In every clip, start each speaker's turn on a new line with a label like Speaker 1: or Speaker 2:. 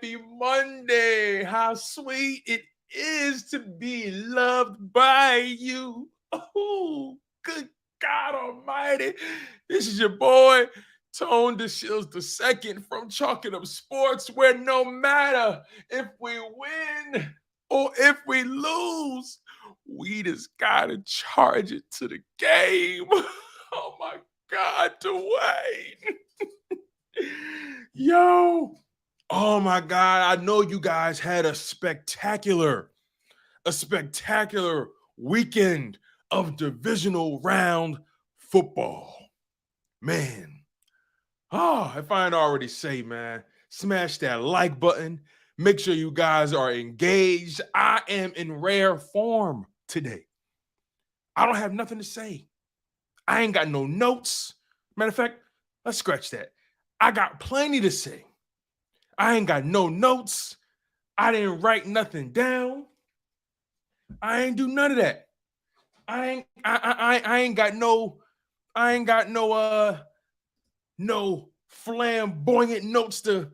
Speaker 1: happy Monday. How sweet it is to be loved by you. Oh, good God Almighty. This is your boy, DeShields II from Chalking Up Sports, where no matter if we win or if we lose, we just gotta charge it to the game. Oh my God, Dwayne. Yo. Oh my God. I know you guys had a spectacular weekend of divisional round football. Man. Oh, if I ain't already say, man, smash that like button. Make sure you guys are engaged. I am in rare form today. I don't have nothing to say. I ain't got no notes. Matter of fact, let's scratch that. I got plenty to say. I ain't got no notes. I didn't write nothing down. I ain't do none of that. I ain't got no flamboyant notes to.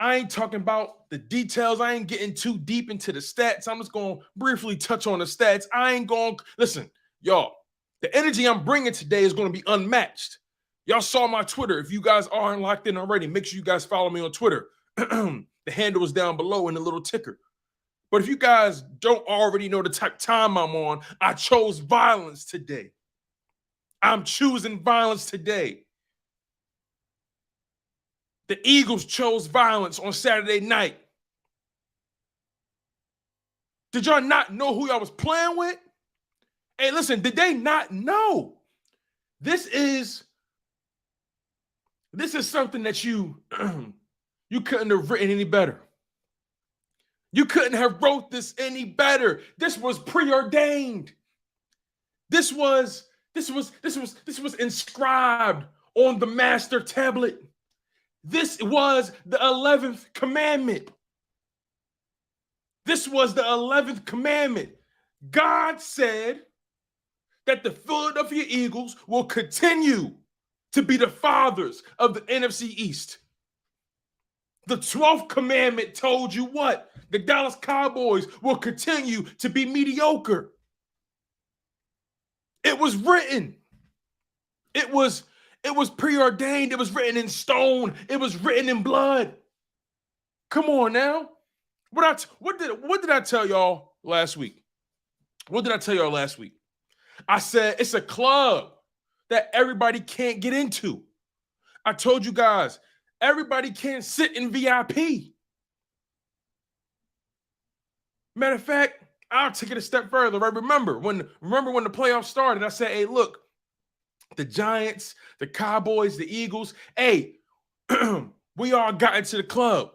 Speaker 1: I ain't talking about the details. I ain't getting too deep into the stats. I'm just going to briefly touch on the stats. I ain't going to listen, y'all. The energy I'm bringing today is going to be unmatched. Y'all saw my Twitter. If you guys aren't locked in already, make sure you guys follow me on Twitter. The handle is down below in the little ticker. But if you guys don't already know the type of time I'm on, I chose violence today. I'm choosing violence today. The Eagles chose violence on Saturday night. Did y'all not know who y'all was playing with? Hey, listen, did they not know? This is something that you you couldn't have written any better. You couldn't have wrote this any better. This was preordained. This was inscribed on the master tablet. This was the 11th commandment. This was the 11th commandment. God said that the Philadelphia Eagles will continue to be the fathers of the NFC East. The 12th commandment told you what? The Dallas Cowboys will continue to be mediocre. It was written. It was preordained. It was written in stone. It was written in blood. Come on now. What did I tell y'all last week? What did I tell y'all last week? I said it's a club that everybody can't get into. I told you guys, everybody can't sit in VIP. Matter of fact, I'll take it a step further. Right? Remember when the playoffs started, I said, hey, look, the Giants, the Cowboys, the Eagles, hey, we all got into the club.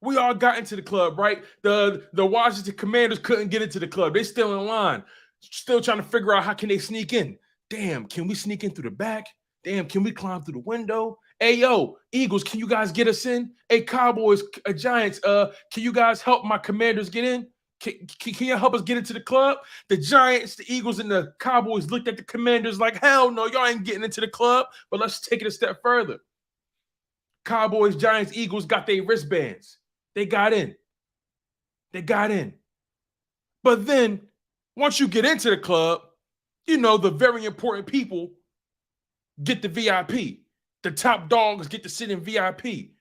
Speaker 1: We all got into the club, right? The Washington Commanders couldn't get into the club. They still in line, still trying to figure out how can they sneak in. Damn, can we sneak in through the back? Damn, can we climb through the window? Hey, yo, Eagles, can you guys get us in? Hey, Cowboys, Giants, can you guys help my Commanders get in? Can you help us get into the club? The Giants, the Eagles, and the Cowboys looked at the Commanders like, hell no, y'all ain't getting into the club. But let's take it a step further. Cowboys, Giants, Eagles got their wristbands. They got in. But then, once you get into the club, you know the very important people get the VIP. The top dogs get to sit in VIP.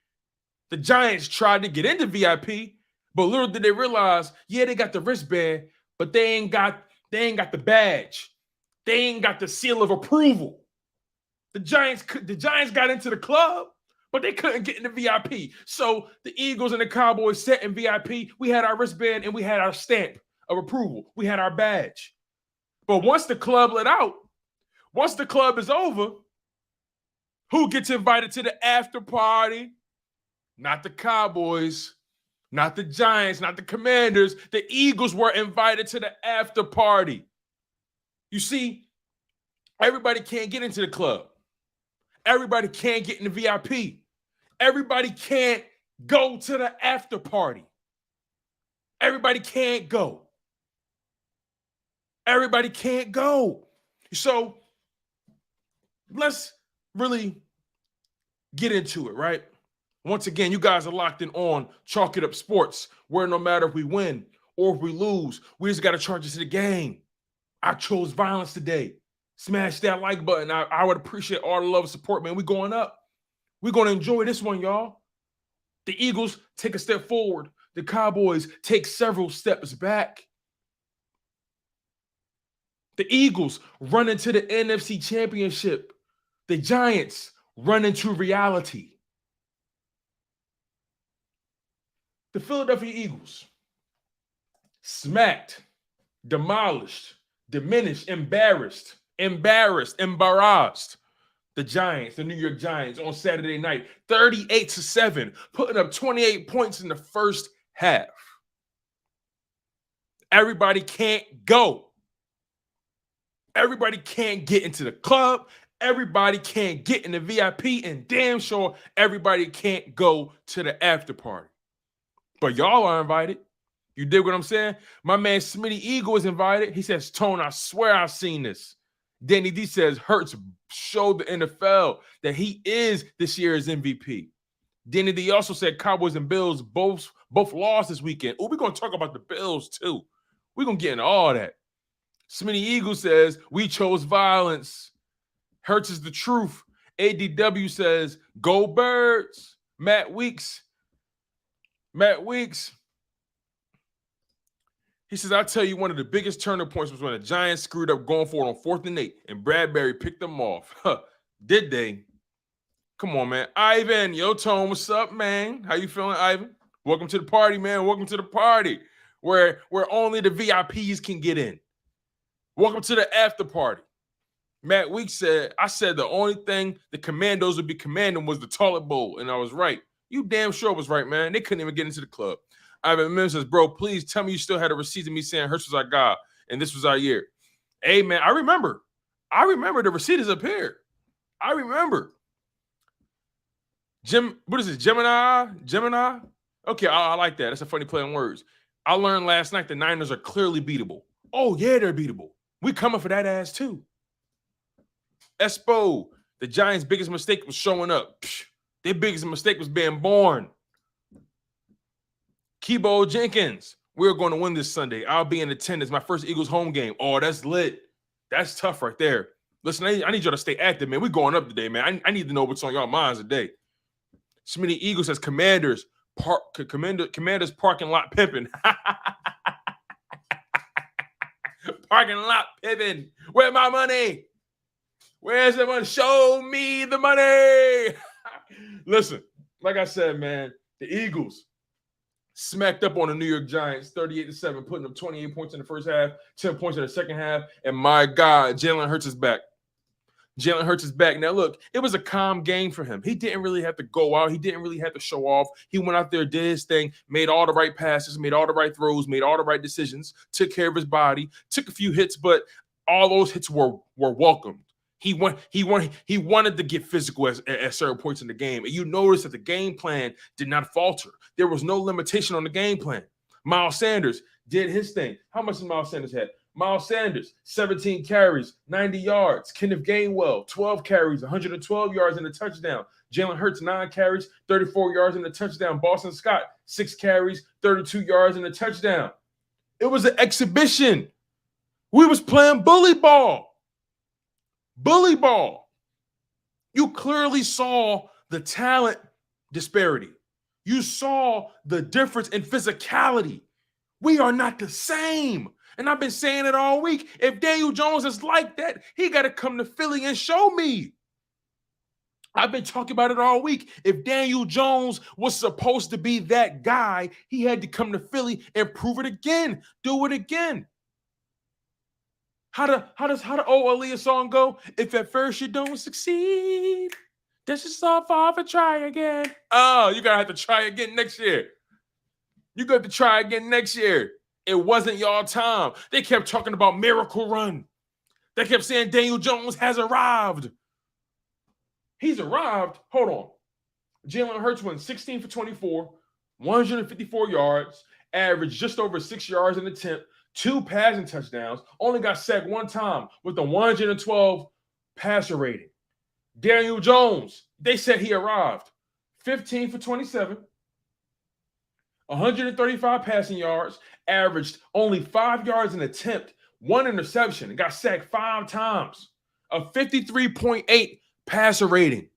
Speaker 1: The Giants tried to get into VIP, but little did they realize, yeah, they got the wristband, but they ain't got the badge. They ain't got the seal of approval. The Giants got into the club, but they couldn't get into VIP. So the Eagles and the Cowboys sat in VIP. We had our wristband and we had our stamp of approval. We had our badge. But once the club let out, once the club is over, who gets invited to the after party? Not the Cowboys, not the Giants, not the Commanders. The Eagles were invited to the after party. You see, everybody can't get into the club. Everybody can't get into VIP. Everybody can't go to the after party. Everybody can't go. Everybody can't go. So let's really get into it, right? Once again, you guys are locked in on Chalk It Up Sports, where no matter if we win or if we lose, we just got to charge it to the game. I chose violence today. Smash that like button. I would appreciate all the love and support, man. We're going up. We're going to enjoy this one, y'all. The Eagles take a step forward. The Cowboys take several steps back. The Eagles run into the NFC Championship. The Giants run into reality. The Philadelphia Eagles smacked, demolished, diminished, embarrassed the Giants, the New York Giants, on Saturday night, 38-7, putting up 28 points in the first half. Everybody can't go. Everybody can't get into the club. Everybody can't get in the VIP, and damn sure everybody can't go to the after party. But y'all are invited. You dig what I'm saying? My man Smitty Eagle is invited. He says, Tone, I swear I've seen this. Danny D says, Hurts showed the NFL that he is this year's MVP. Danny D also said Cowboys and Bills both lost this weekend. Oh, we're going to talk about the Bills too. We're going to get into all that. Smitty Eagle says, we chose violence. Hurts is the truth. ADW says, go Birds. Matt Weeks. He says, I'll tell you, one of the biggest turning points was when the Giants screwed up going for it on 4th and 8, and Bradbury picked them off. Did they? Come on, man. Ivan, yo, Tone, what's up, man? How you feeling, Ivan? Welcome to the party, man. Welcome to the party where only the VIPs can get in. Welcome to the after party. Matt Weeks said, I said the only thing the Commandos would be commanding was the toilet bowl, and I was right. You damn sure was right, man. They couldn't even get into the club. Ivan Mims says, bro, please tell me you still had a receipt of me saying Hurts was our guy and this was our year. Hey, man, I remember the receipt is up here. I remember. What is it? Gemini? Okay, I like that. That's a funny play on words. I learned last night the Niners are clearly beatable. Oh, yeah, they're beatable. We coming for that ass, too. Espo, the Giants' biggest mistake was showing up. Their biggest mistake was being born. Kebo Jenkins, we're going to win this Sunday. I'll be in attendance. My first Eagles home game. Oh, that's lit. That's tough right there. Listen, I need y'all to stay active, man. We're going up today, man. I need to know what's on y'all minds today. Smitty Eagles says Commanders parking lot pimping. Parking lot pimping. Where's my money? Where's the money? Show me the money. Listen, like I said, man, the Eagles smacked up on the New York Giants, 38-7, putting up 28 points in the first half, 10 points in the second half. And my God, Jalen Hurts is back. Jalen Hurts is back. Now, look, it was a calm game for him. He didn't really have to go out. He didn't really have to show off. He went out there, did his thing, made all the right passes, made all the right throws, made all the right decisions, took care of his body, took a few hits, but all those hits were welcomed. He wanted to get physical at certain points in the game. And you notice that the game plan did not falter. There was no limitation on the game plan. Miles Sanders did his thing. How much did Miles Sanders have? Miles Sanders, 17 carries, 90 yards. Kenneth Gainwell, 12 carries, 112 yards and a touchdown. Jalen Hurts, 9 carries, 34 yards and a touchdown. Boston Scott, 6 carries, 32 yards and a touchdown. It was an exhibition. We was playing bully ball. Bully ball. You clearly saw the talent disparity. You saw the difference in physicality. We are not the same. And I've been saying it all week. If Daniel Jones is like that, he got to come to Philly and show me. I've been talking about it all week. If Daniel Jones was supposed to be that guy, he had to come to Philly and prove it again. Do it again. How the old Aaliyah song go? If at first you don't succeed, that's just all off and try again. Oh, you're going to have to try again next year. You're going to have to try again next year. It wasn't y'all time. They kept talking about miracle run. They kept saying Daniel Jones has arrived. He's arrived. Hold on. Jalen Hurts went 16 for 24, 154 yards, averaged just over 6 yards an attempt, 2 passing touchdowns, only got sacked 1 time with a 112 passer rating. Daniel Jones, they said he arrived. 15 for 27, 135 passing yards, averaged only 5 yards an attempt, 1 interception, and got sacked 5 times. A 53.8 passer rating.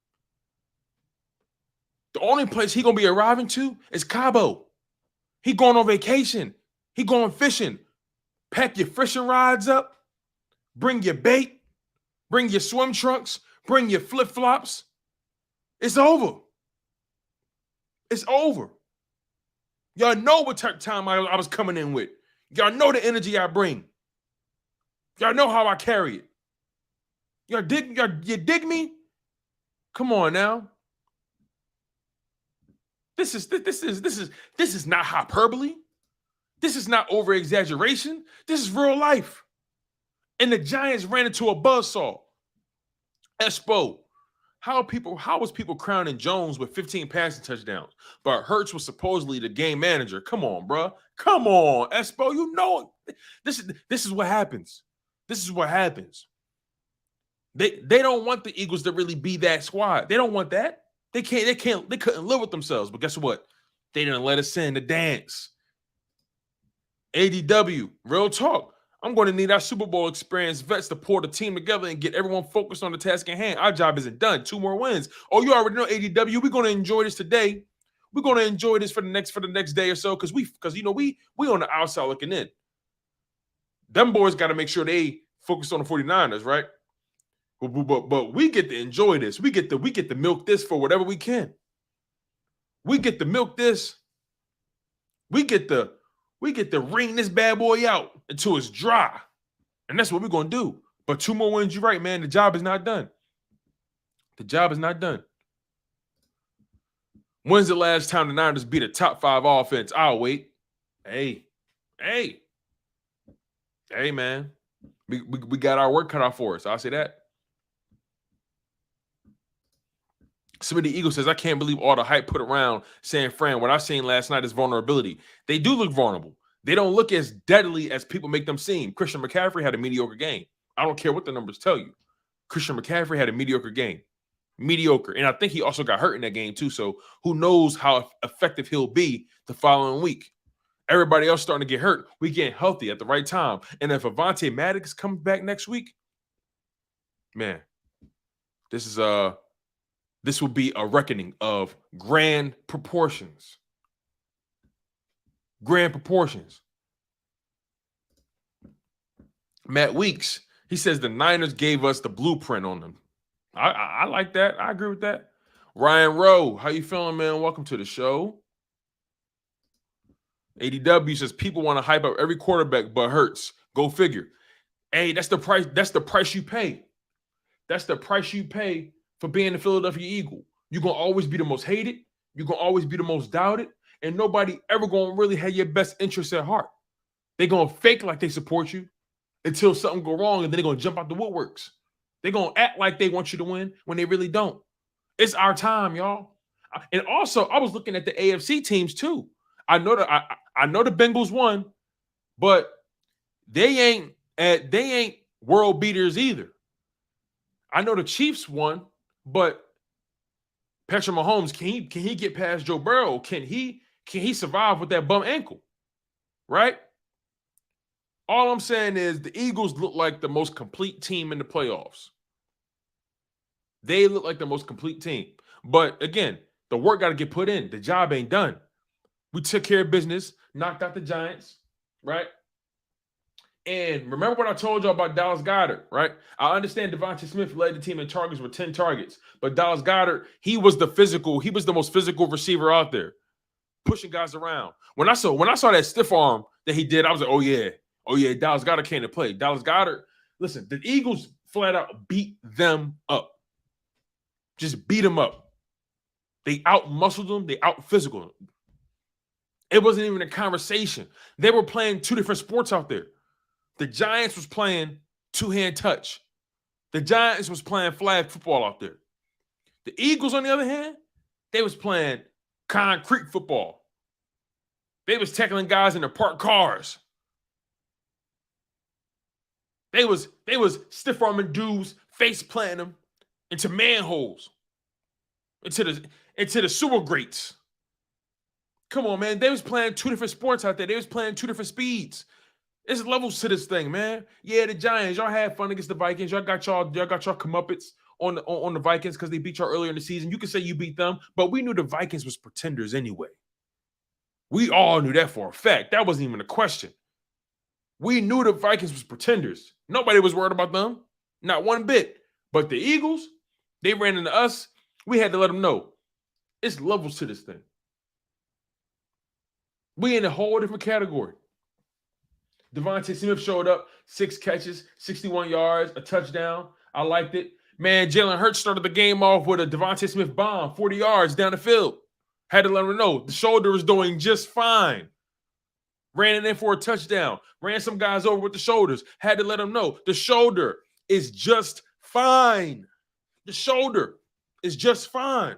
Speaker 1: The only place he gonna be arriving to is Cabo. He going on vacation. He going fishing. Pack your fishing rods up. Bring your bait. Bring your swim trunks. Bring your flip-flops. It's over. It's over. Y'all know what type of time I was coming in with. Y'all know the energy I bring. Y'all know how I carry it. You dig me? Come on now. This is not hyperbole. This is not over exaggeration. This is real life. And the Giants ran into a buzzsaw. Espo, how was people crowning Jones with 15 passing touchdowns, but Hurts was supposedly the game manager? Come on, bro. Come on, Espo. You know it. This is what happens. This is what happens. They don't want the Eagles to really be that squad. They don't want that. They couldn't live with themselves. But guess what? They didn't let us in the dance. ADW, real talk. I'm going to need our Super Bowl experience vets to pull the team together and get everyone focused on the task at hand. Our job isn't done. 2 more wins. Oh, you already know, ADW. We're going to enjoy this today. We're going to enjoy this for the next day or so because we on the outside looking in. Them boys got to make sure they focus on the 49ers, right? But we get to enjoy this. We get to milk this for whatever we can. We get to milk this. We get to wring this bad boy out until it's dry. And that's what we're going to do. But 2 more wins, you're right, man. The job is not done. The job is not done. When's the last time the Niners beat a top 5 offense? I'll wait. Hey, man. We got our work cut out for us. I'll say that. Somebody the Eagles says, I can't believe all the hype put around San Fran. What I seen last night is vulnerability. They do look vulnerable. They don't look as deadly as people make them seem. Christian McCaffrey had a mediocre game. I don't care what the numbers tell you. Christian McCaffrey had a mediocre game. Mediocre. And I think he also got hurt in that game too. So who knows how effective he'll be the following week. Everybody else starting to get hurt. We getting healthy at the right time. And if Avonte Maddox comes back next week, man, this will be a reckoning of grand proportions. Grand proportions. Matt Weeks, he says the Niners gave us the blueprint on them. I like that. I agree with that. Ryan Rowe, how you feeling, man? Welcome to the show. ADW says people want to hype up every quarterback but Hurts. Go figure. Hey, that's the price. That's the price you pay. That's the price you pay for being the Philadelphia Eagle. You're going to always be the most hated. You're going to always be the most doubted. And nobody ever going to really have your best interests at heart. They're going to fake like they support you until something go wrong, and then they're going to jump out the woodworks. They're going to act like they want you to win when they really don't. It's our time, y'all. And also, I was looking at the AFC teams too. I know the Bengals won, but they ain't world beaters either. I know the Chiefs won, but Patrick Mahomes, can he get past Joe Burrow? Can he survive with that bum ankle? Right? All I'm saying is the Eagles look like the most complete team in the playoffs. They look like the most complete team. But again, the work got to get put in. The job ain't done. We took care of business, knocked out the Giants, right? And remember what I told y'all about Dallas Goedert, right? I understand Devontae Smith led the team in targets with 10 targets, but Dallas Goedert, he was the most physical receiver out there, pushing guys around. When I saw that stiff arm that he did, I was like, oh yeah, Dallas Goedert came to play. Dallas Goedert, listen, the Eagles flat out beat them up. Just beat them up. They out-muscled them. They out-physical them. It wasn't even a conversation. They were playing 2 different sports out there. The Giants was playing 2-hand touch. The Giants was playing flag football out there. The Eagles, on the other hand, they was playing concrete football. They was tackling guys in their parked cars. They was stiff-arming dudes, face planting them into manholes. into the sewer grates. Come on, man. They was playing two different sports out there. They was playing two different speeds. There's levels to this thing, man. Yeah, the Giants, y'all had fun against the Vikings. Y'all got y'all comeuppance on the Vikings because they beat y'all earlier in the season. You can say you beat them, but we knew the Vikings was pretenders anyway. We all knew that for a fact. That wasn't even a question. We knew the Vikings was pretenders. Nobody was worried about them. Not one bit. But the Eagles, they ran into us. We had to let them know. It's levels to this thing. We in a whole different category. Devontae Smith showed up, 6 catches, 61 yards, a touchdown. I liked it. Man, Jalen Hurts started the game off with a Devontae Smith bomb, 40 yards down the field. Had to let him know the shoulder was doing just fine. Ran it in for a touchdown. Ran some guys over with the shoulders. Had to let him know the shoulder is just fine. The shoulder is just fine.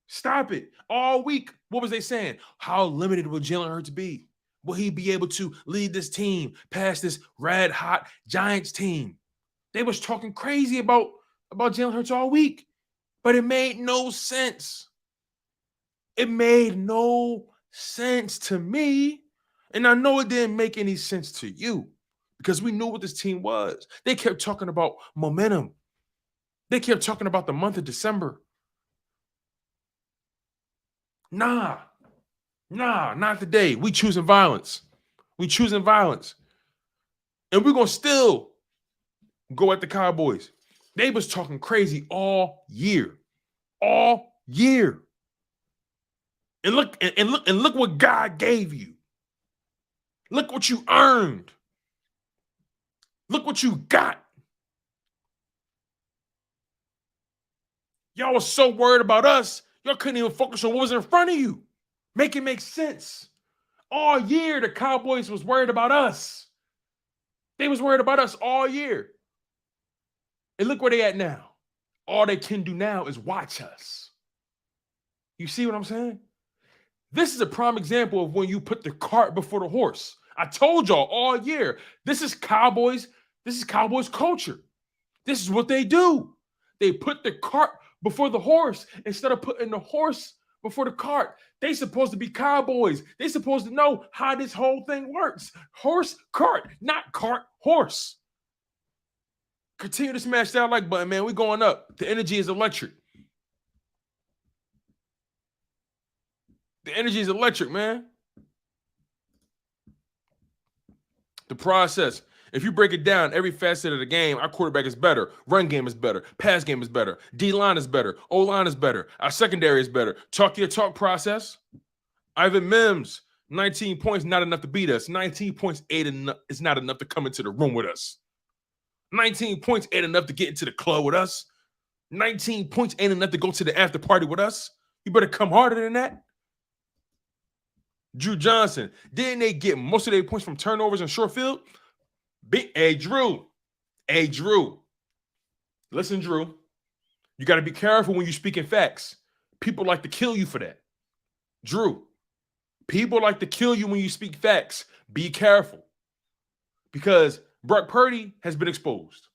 Speaker 1: Stop it. All week, what was they saying? How limited will Jalen Hurts be? Will he be able to lead this team past this red-hot Giants team? They was talking crazy about Jalen Hurts all week, but it made no sense. It made no sense to me, and I know it didn't make any sense to you because we knew what this team was. They kept talking about momentum. They kept talking about the month of December. Nah, not today. We choosing violence. We choosing violence. And we're going to still go at the Cowboys. They was talking crazy all year. All year. And look what God gave you. Look what you earned. Look what you got. Y'all was so worried about us, y'all couldn't even focus on what was in front of you. Make it make sense. All year, the Cowboys was worried about us. They was worried about us all year. And look where they at now. All they can do now is watch us. You see what I'm saying? This is a prime example of when you put the cart before the horse. I told y'all all year, this is Cowboys culture. This is what they do. They put the cart before the horse instead of putting the horse before the cart. They supposed to be Cowboys. They supposed to know how this whole thing works. Horse, cart, not cart, horse. Continue to smash that like button, man. We going up. The energy is electric. The energy is electric, man. The process. If you break it down, every facet of the game, our quarterback is better. Run game is better. Pass game is better. D-line is better. O-line is better. Our secondary is better. Talk your talk process. Ivan Mims, 19 points, not enough to beat us. 19 points is not enough to come into the room with us. 19 points ain't enough to get into the club with us. 19 points ain't enough to go to the after party with us. You better come harder than that. Drew Johnson, didn't they get most of their points from turnovers and short field? Hey, Drew. Listen, Drew. You got to be careful when you speak in facts. People like to kill you for that. Drew, people like to kill you when you speak facts. Be careful. Because Brock Purdy has been exposed.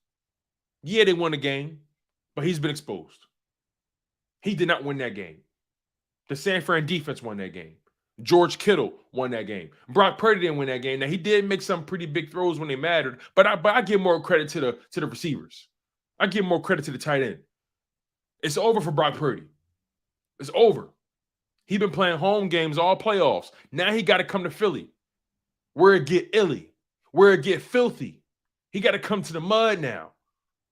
Speaker 1: Yeah, they won the game, but he's been exposed. He did not win that game. The San Fran defense won that game. George Kittle won that game. Brock Purdy didn't win that game. Now, he did make some pretty big throws when they mattered, but I give more credit to the receivers. I give more credit to the tight end. It's over for Brock Purdy. It's over. He's been playing home games all playoffs. Now he got to come to Philly, where it get illy, where it get filthy. He got to come to the mud now.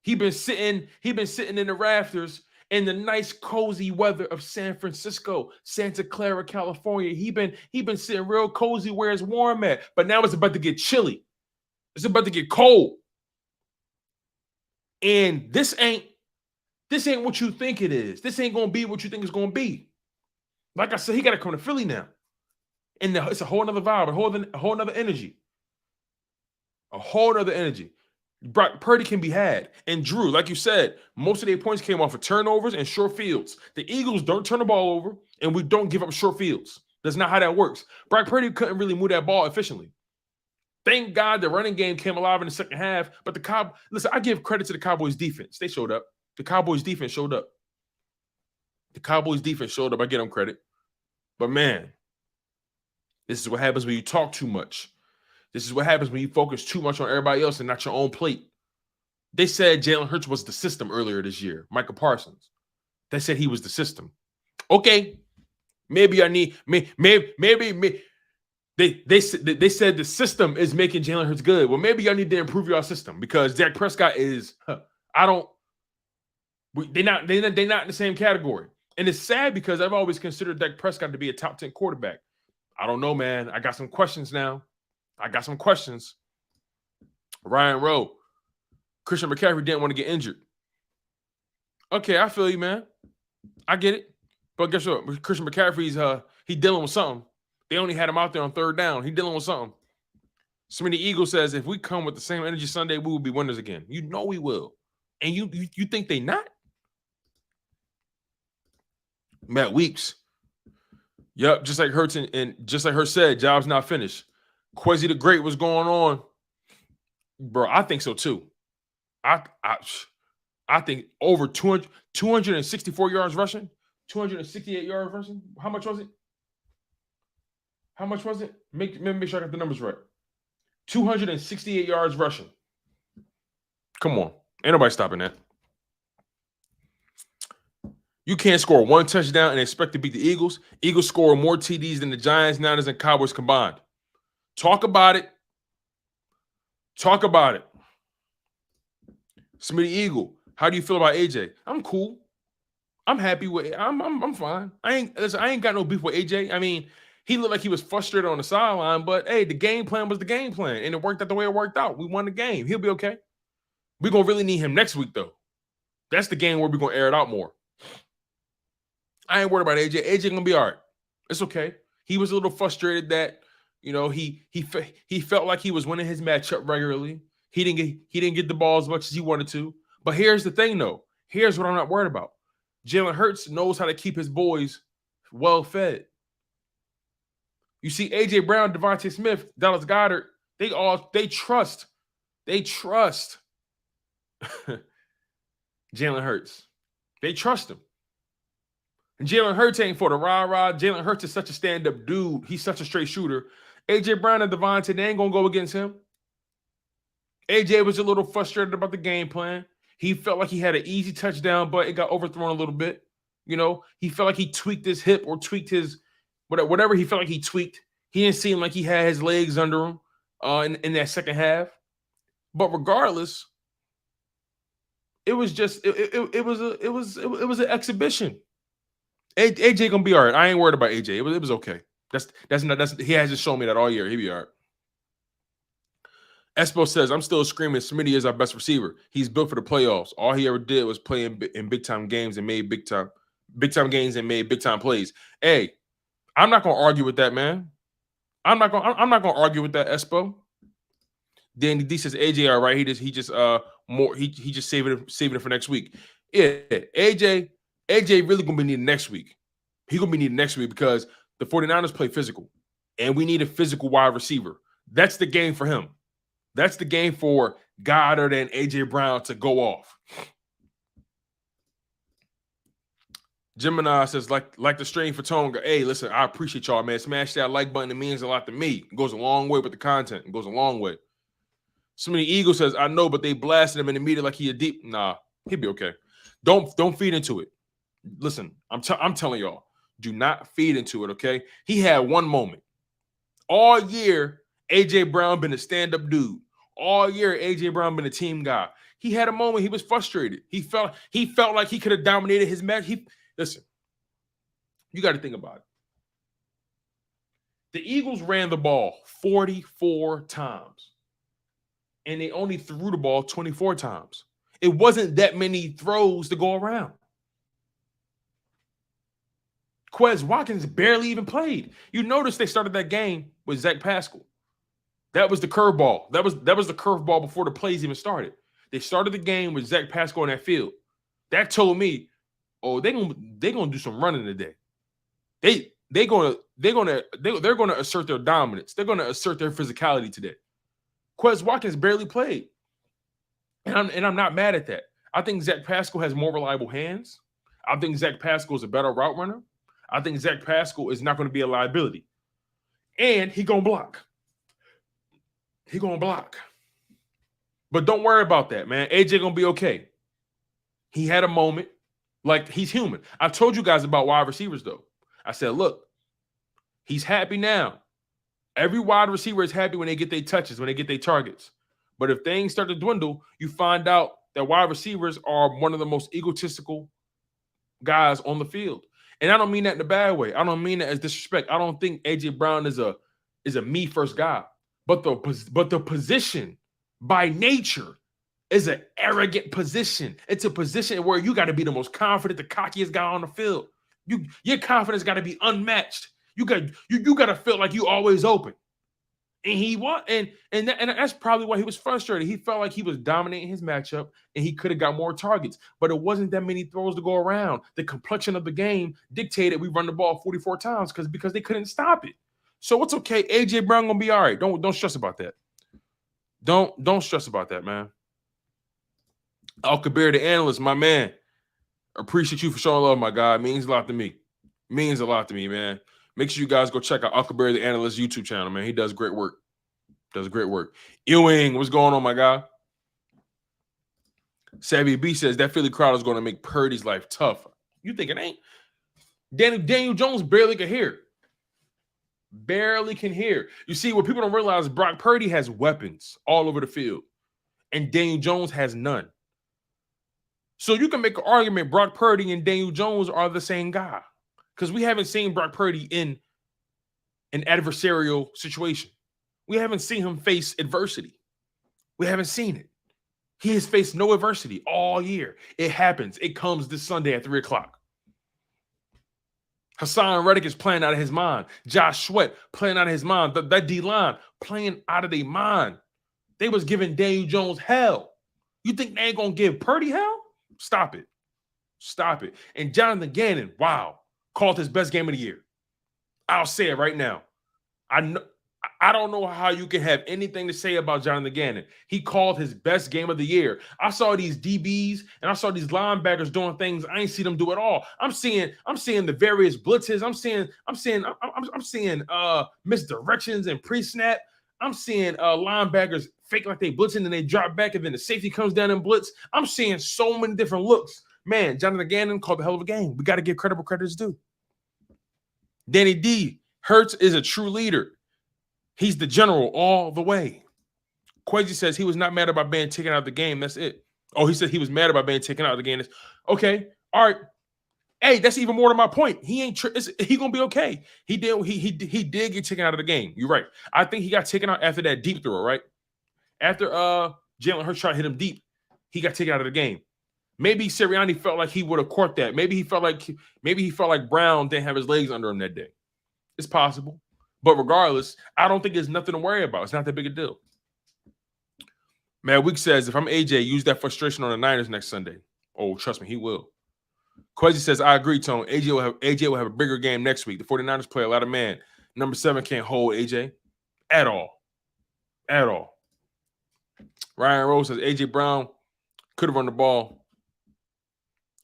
Speaker 1: He been sitting in the rafters in the nice, cozy weather of San Francisco, Santa Clara, California. He been sitting real cozy where it's warm at. But now it's about to get chilly. It's about to get cold. And this ain't what you think it is. This ain't gonna be what you think it's gonna be. Like I said, he got to come to Philly now. And it's a whole nother vibe, a whole nother energy. A whole nother energy. Brock Purdy can be had. And Drew, like you said, most of their points came off of turnovers and short fields. The Eagles don't turn the ball over, and we don't give up short fields. That's not how that works. Brock Purdy couldn't really move that ball efficiently. Thank God the running game came alive in the second half. But listen, I give credit to the Cowboys defense. They showed up. The Cowboys defense showed up. The Cowboys defense showed up. I give them credit. But, man, this is what happens when you talk too much. This is what happens when you focus too much on everybody else and not your own plate. They said Jalen Hurts was the system earlier this year. Michael Parsons. They said he was the system. Okay. Maybe I need maybe they said the system is making Jalen Hurts good. Well, maybe y'all need to improve your system because Dak Prescott is they're not in the same category. And it's sad because I've always considered Dak Prescott to be a top 10 quarterback. I don't know, man. I got some questions now. Ryan Rowe. Christian McCaffrey didn't want to get injured. Okay, I feel you, man. I get it. But guess what? Christian McCaffrey's he dealing with something. They only had him out there on third down. He dealing with something. Smitty Eagle says, if we come with the same energy Sunday, we will be winners again. You know we will. And you think they not? Matt Weeks. Yep, just like Hurts and just like Hurts said, job's not finished. Quasi the Great, what's going on? Bro, I think so too. I think over 264 yards rushing, 268 yards rushing. How much was it? Make sure I got the numbers right. 268 yards rushing. Come on. Ain't nobody stopping that. You can't score one touchdown and expect to beat the Eagles. Eagles score more TDs than the Giants, Niners, and Cowboys combined. Talk about it. Smitty Eagle, how do you feel about AJ? I'm cool. I'm happy with. I'm fine. I ain't got no beef with AJ. I mean, he looked like he was frustrated on the sideline, but hey, the game plan was the game plan, and it worked out the way it worked out. We won the game. He'll be okay. We're gonna really need him next week, though. That's the game where we're gonna air it out more. I ain't worried about AJ. AJ gonna be all right. It's okay. He was a little frustrated that he felt like he was winning his matchup regularly. He didn't get the ball as much as he wanted to. But here's the thing, though. Here's what I'm not worried about. Jalen Hurts knows how to keep his boys well fed. You see, AJ Brown, Devontae Smith, Dallas Goedert, they trust Jalen Hurts. They trust him. And Jalen Hurts ain't for the rah-rah. Jalen Hurts is such a stand-up dude. He's such a straight shooter. AJ Brown and Devontae, they ain't gonna go against him. AJ was a little frustrated about the game plan. He felt like he had an easy touchdown, but it got overthrown a little bit. He felt like he tweaked his hip or tweaked his whatever he felt like he tweaked. He didn't seem like he had his legs under him in that second half. But regardless, it was just it was an exhibition. AJ gonna be all right. I ain't worried about AJ. It was okay. He hasn't shown me that all year. He'll be all right. Espo says, I'm still screaming Smitty is our best receiver. He's built for the playoffs. All he ever did was play in big-time games and made big-time games and made big-time plays. Hey, I'm not going to argue with that, man. I'm not going to argue with that, Espo. Danny D says, AJ, all right. He just saving it for next week. Yeah, AJ really going to be needed next week. He's going to be needed next week because the 49ers play physical, and we need a physical wide receiver. That's the game for him. That's the game for Goddard and A.J. Brown to go off. Gemini says, like the strain for tone. Hey, listen, I appreciate y'all, man. Smash that like button. It means a lot to me. It goes a long way with the content. It goes a long way. Somebody Eagle says, I know, but they blasted him in the media like he a deep. Nah, he'll be okay. Don't feed into it. Listen, I'm telling y'all, do not feed into it, okay? He had one moment. All year, A.J. Brown been a stand-up dude. All year, A.J. Brown been a team guy. He had a moment. He was frustrated. He felt like he could have dominated his match. Listen, you got to think about it. The Eagles ran the ball 44 times, and they only threw the ball 24 times. It wasn't that many throws to go around. Quez Watkins barely even played. You notice they started that game with Zach Pascal. That was the curveball. That was the curveball before the plays even started. They started the game with Zach Pascal in that field. That told me, oh, they're gonna do some running today. They're gonna assert their dominance. They're gonna assert their physicality today. Quez Watkins barely played, and I'm not mad at that. I think Zach Pascal has more reliable hands. I think Zach Pascal is a better route runner. I think Zach Pascal is not going to be a liability. And he going to block. He going to block. But don't worry about that, man. AJ going to be okay. He had a moment. Like, he's human. I told you guys about wide receivers, though. I said, look, he's happy now. Every wide receiver is happy when they get their touches, when they get their targets. But if things start to dwindle, you find out that wide receivers are one of the most egotistical guys on the field. And I don't mean that in a bad way. I don't mean that as disrespect. I don't think A.J. Brown is a me first guy. But the position by nature is an arrogant position. It's a position where you got to be the most confident, the cockiest guy on the field. Your confidence got to be unmatched. You got to feel like you always open. And he was, and that's probably why he was frustrated. He felt like he was dominating his matchup and he could have got more targets, but it wasn't that many throws to go around. The complexion of the game dictated we run the ball 44 times because they couldn't stop it. So it's okay. AJ Brown gonna be all right. Don't stress about that. Don't stress about that, man. Al-Kabir, the analyst, my man. Appreciate you for showing love, my guy. It means a lot to me. Means a lot to me, man. Make sure you guys go check out Al-Kabir, the analyst YouTube channel, man. He does great work. Does great work. Ewing, what's going on, my guy? Savvy B says that Philly crowd is going to make Purdy's life tough. You think it ain't? Daniel Jones barely can hear. Barely can hear. You see, what people don't realize, Brock Purdy has weapons all over the field, and Daniel Jones has none. So you can make an argument Brock Purdy and Daniel Jones are the same guy. Because we haven't seen Brock Purdy in an adversarial situation. We haven't seen him face adversity. We haven't seen it. He has faced no adversity all year. It happens. It comes this Sunday at 3 o'clock. Hassan Reddick is playing out of his mind. Josh Sweat playing out of his mind. That D-line playing out of their mind. They was giving Daniel Jones hell. You think they ain't going to give Purdy hell? Stop it. Stop it. And Jonathan Gannon, wow. Called his best game of the year. I'll say it right now. I don't know how you can have anything to say about Jonathan Gannon. He called his best game of the year. I saw these DBs and I saw these linebackers doing things I ain't see them do at all. I'm seeing the various blitzes. I'm seeing misdirections and pre-snap. I'm seeing linebackers fake like they blitzing and they drop back and then the safety comes down and blitz. I'm seeing so many different looks. Man, Jonathan Gannon called a hell of a game. We got to give credible credit due. Danny D. Hurts is a true leader. He's the general all the way. Quasi says he was not mad about being taken out of the game. That's it. Oh, he said he was mad about being taken out of the game. Okay. All right. Hey, that's even more to my point. He ain't he gonna be okay. He did get taken out of the game. You're right. I think he got taken out after that deep throw, right? After Jalen Hurts tried to hit him deep, he got taken out of the game. Maybe Sirianni felt like he would have caught that. Maybe he felt like Brown didn't have his legs under him that day. It's possible. But regardless, I don't think there's nothing to worry about. It's not that big a deal. Mad Week says, if I'm AJ, use that frustration on the Niners next Sunday. Oh, trust me, he will. Quasi says, I agree, Tone. AJ will have a bigger game next week. The 49ers play a lot of man. Number 7 can't hold AJ at all. At all. Ryan Rose says, AJ Brown could have run the ball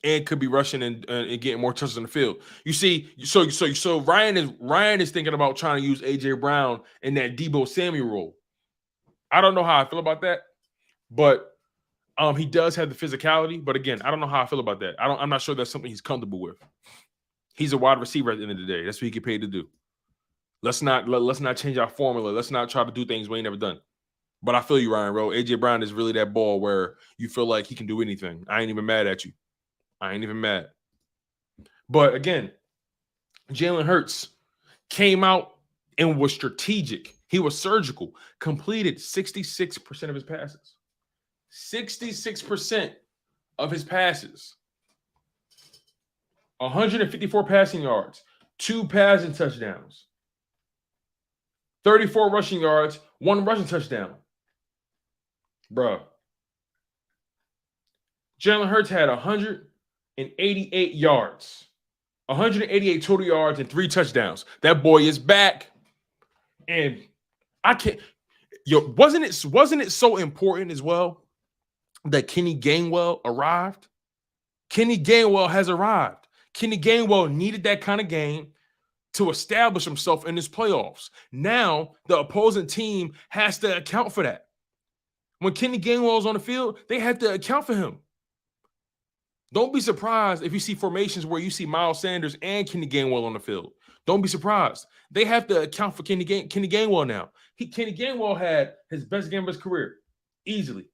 Speaker 1: and could be rushing and getting more touches on the field. You see, so Ryan is thinking about trying to use AJ Brown in that Deebo Samuel role. I don't know how I feel about that, but he does have the physicality. But again, I don't know how I feel about that. I'm not sure that's something he's comfortable with. He's a wide receiver at the end of the day. That's what he get paid to do. Let's not change our formula. Let's not try to do things we ain't never done. But I feel you, Ryan Rowe. AJ Brown is really that ball where you feel like he can do anything. I ain't even mad at you. I ain't even mad. But again, Jalen Hurts came out and was strategic. He was surgical, completed 66% of his passes. 66% of his passes. 154 passing yards, 2 passing touchdowns, 34 rushing yards, 1 rushing touchdown. Bruh. Jalen Hurts had 188 yards, 188 total yards and 3 touchdowns. That boy is back. And I can't, wasn't it so important as well that Kenny Gainwell arrived? Kenny Gainwell has arrived. Kenny Gainwell needed that kind of game to establish himself in his playoffs. Now, the opposing team has to account for that. When Kenny Gainwell is on the field, they have to account for him. Don't be surprised if you see formations where you see Miles Sanders and Kenny Gainwell on the field. Don't be surprised. They have to account for Kenny Gainwell now. Kenny Gainwell had his best game of his career, easily.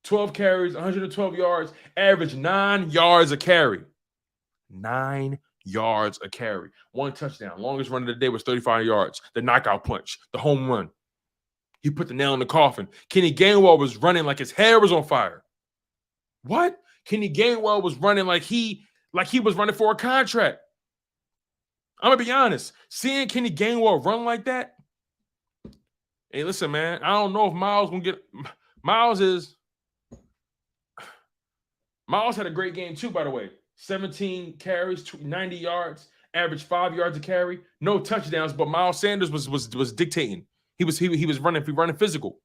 Speaker 1: 12 carries, 112 yards, average 9 yards a carry. 9 yards a carry. 1 touchdown. Longest run of the day was 35 yards. The knockout punch, the home run. He put the nail in the coffin. Kenny Gainwell was running like his hair was on fire. What? Kenny Gainwell was running like he was running for a contract. I'm going to be honest. Seeing Kenny Gainwell run like that, hey, listen, man, I don't know if Miles going to get – Miles had a great game too, by the way. 17 carries, 90 yards, average 5 yards a carry. No touchdowns, but Miles Sanders was dictating. He was running physical.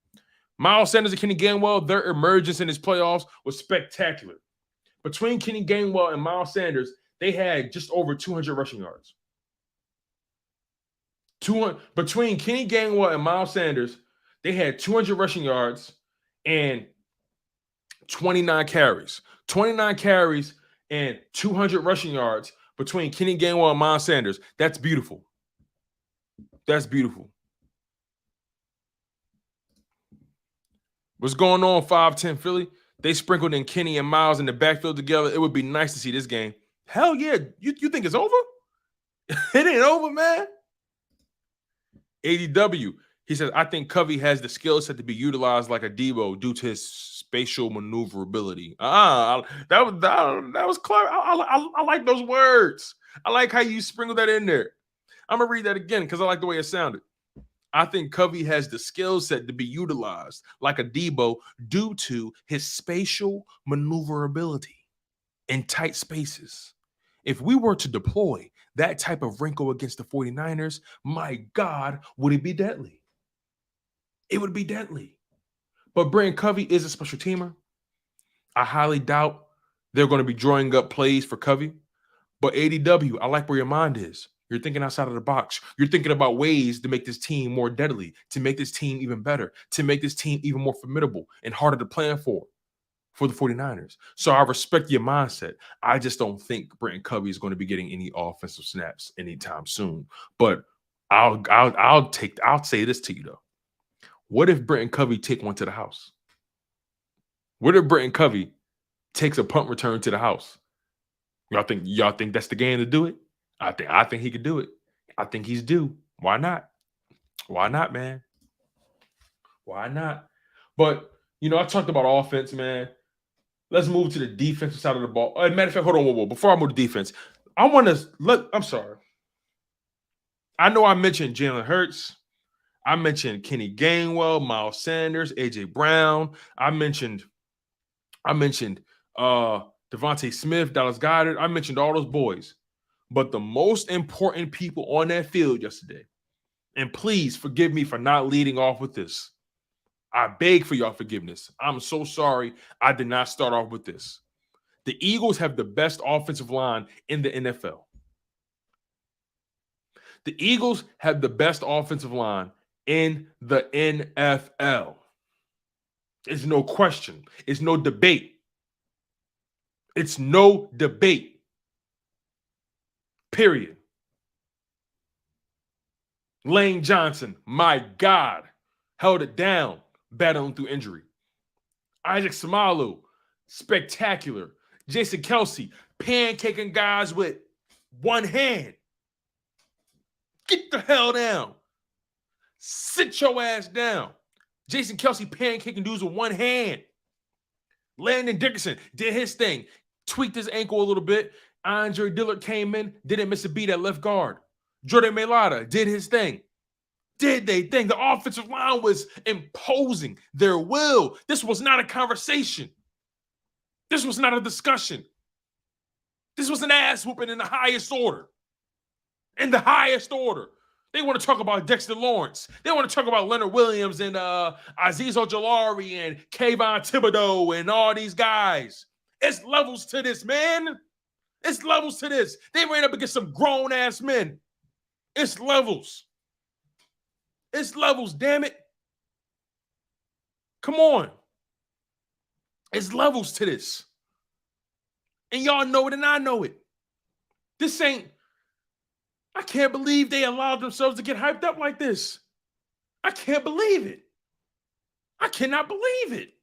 Speaker 1: Miles Sanders and Kenny Gainwell, their emergence in his playoffs was spectacular. Between Kenny Gainwell and Miles Sanders, they had just over 200 rushing yards. Between Kenny Gainwell and Miles Sanders, they had 200 rushing yards and 29 carries. 29 carries and 200 rushing yards between Kenny Gainwell and Miles Sanders. That's beautiful. That's beautiful. What's going on, 510 Philly? They sprinkled in Kenny and Miles in the backfield together. It would be nice to see this game. Hell yeah. You think it's over? It ain't over, man. ADW. He says, I think Covey has the skill set to be utilized like a Debo due to his spatial maneuverability. That was clever. I like those words. I like how you sprinkled that in there. I'm going to read that again because I like the way it sounded. I think Covey has the skill set to be utilized like a Debo due to his spatial maneuverability in tight spaces. If we were to deploy that type of wrinkle against the 49ers, my God, would it be deadly? It would be deadly. But Brandon Covey is a special teamer. I highly doubt they're going to be drawing up plays for Covey. But ADW, I like where your mind is. You're thinking outside of the box. You're thinking about ways to make this team more deadly, to make this team even better, to make this team even more formidable and harder to plan for the 49ers. So I respect your mindset. I just don't think Brandon Covey is going to be getting any offensive snaps anytime soon. But I'll say this to you though. What if Brandon Covey take one to the house? What if Brandon Covey takes a punt return to the house? Y'all think that's the game to do it? I think he could do it. I think he's due. Why not? Why not, man? Why not? But I talked about offense, man. Let's move to the defensive side of the ball. Matter of fact, hold on, whoa. Before I move to defense, I'm sorry. I know I mentioned Jalen Hurts. I mentioned Kenny Gainwell, Miles Sanders, AJ Brown. I mentioned Devontae Smith, Dallas Goedert. I mentioned all those boys. But the most important people on that field yesterday, and please forgive me for not leading off with this. I beg for y'all forgiveness. I'm so sorry I did not start off with this. The Eagles have the best offensive line in the NFL. The Eagles have the best offensive line in the NFL. It's no question. It's no debate. It's no debate. Period. Lane Johnson, my God, held it down, battling through injury. Isaac Samalu, spectacular. Jason Kelsey, pancaking guys with one hand. Get the hell down. Sit your ass down. Jason Kelsey pancaking dudes with one hand. Landon Dickerson did his thing. Tweaked his ankle a little bit. Andre Dillard came in, didn't miss a beat at left guard. Jordan Mailata did his thing. Did they think the offensive line was imposing their will? This was not a conversation. This was not a discussion. This was an ass whooping in the highest order. In the highest order. They want to talk about Dexter Lawrence. They want to talk about Leonard Williams and Azeez Ojulari and Kayvon Thibodeau and all these guys. It's levels to this, man. It's levels to this. They ran up against some grown-ass men. It's levels. It's levels, damn it. Come on. It's levels to this. And y'all know it and I know it. This ain't, I can't believe they allowed themselves to get hyped up like this. I can't believe it. I cannot believe it.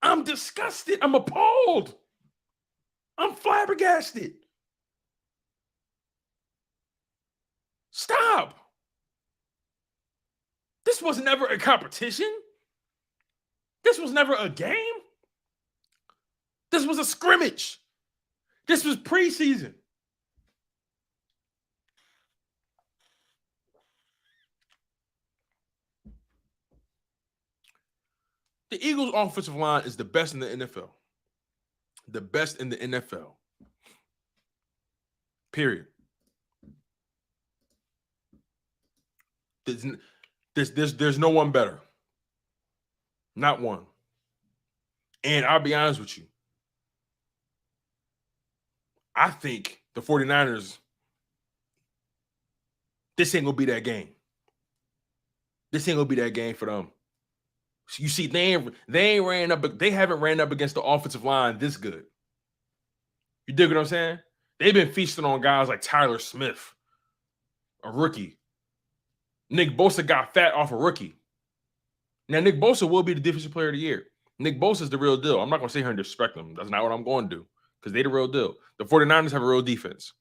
Speaker 1: I'm disgusted. I'm appalled. I'm flabbergasted. Stop. This was never a competition. This was never a game. This was a scrimmage. This was preseason. The Eagles' offensive line is the best in the NFL. The best in the NFL. Period. There's no one better. Not one. And I'll be honest with you. I think the 49ers, this ain't going to be that game. This ain't going to be that game for them. You see, they haven't ran up against the offensive line this good. You dig what I'm saying? They've been feasting on guys like Tyler Smith, a rookie. Nick Bosa got fat off a rookie. Now, Nick Bosa will be the defensive player of the year. Nick Bosa is the real deal. I'm not going to sit here and disrespect them. That's not what I'm going to do because they're the real deal. The 49ers have a real defense.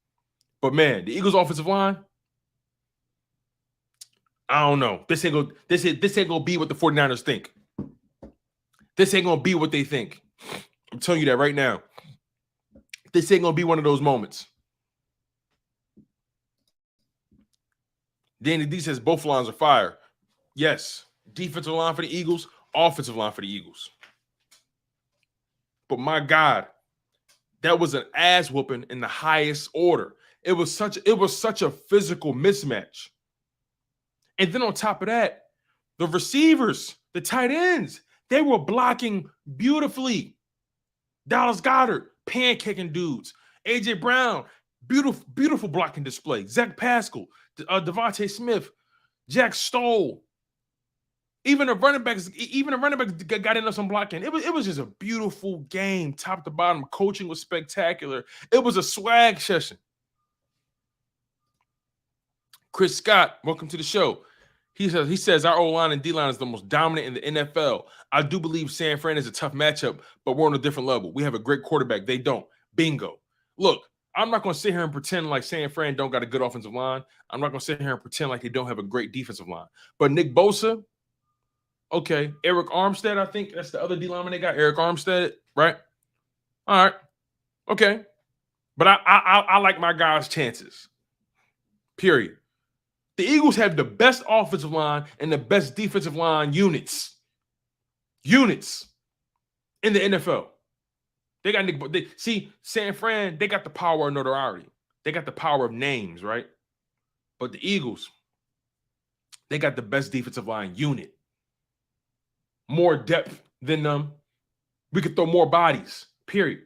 Speaker 1: But, man, the Eagles' offensive line, I don't know. This ain't gonna be what the 49ers think. This ain't gonna be what they think. I'm telling you that right now. This ain't gonna be one of those moments. Danny D says both lines are fire. Yes. Defensive line for the Eagles, offensive line for the Eagles. But my God, that was an ass whooping in the highest order. It was such a physical mismatch. And then on top of that, the receivers, the tight ends, they were blocking beautifully. Dallas Goedert, pancaking dudes. A.J. Brown, beautiful blocking display. Zach Pascal, Devontae Smith, Jack Stoll. Even the running backs got into some blocking. It was just a beautiful game, top to bottom. Coaching was spectacular. It was a swag session. Chris Scott, welcome to the show. He says our O-line and D-line is the most dominant in the NFL. I do believe San Fran is a tough matchup, but we're on a different level. We have a great quarterback. They don't. Bingo. Look, I'm not going to sit here and pretend like San Fran don't got a good offensive line. I'm not going to sit here and pretend like they don't have a great defensive line. But Nick Bosa, okay. Eric Armstead, I think that's the other D-lineman they got. Eric Armstead, right? All right. Okay. But I like my guys' chances. Period. The Eagles have the best offensive line and the best defensive line units in the NFL. They got Nick. See, San Fran, they got the power of notoriety. They got the power of names, right? But the Eagles, they got the best defensive line unit. More depth than them. We could throw more bodies, period.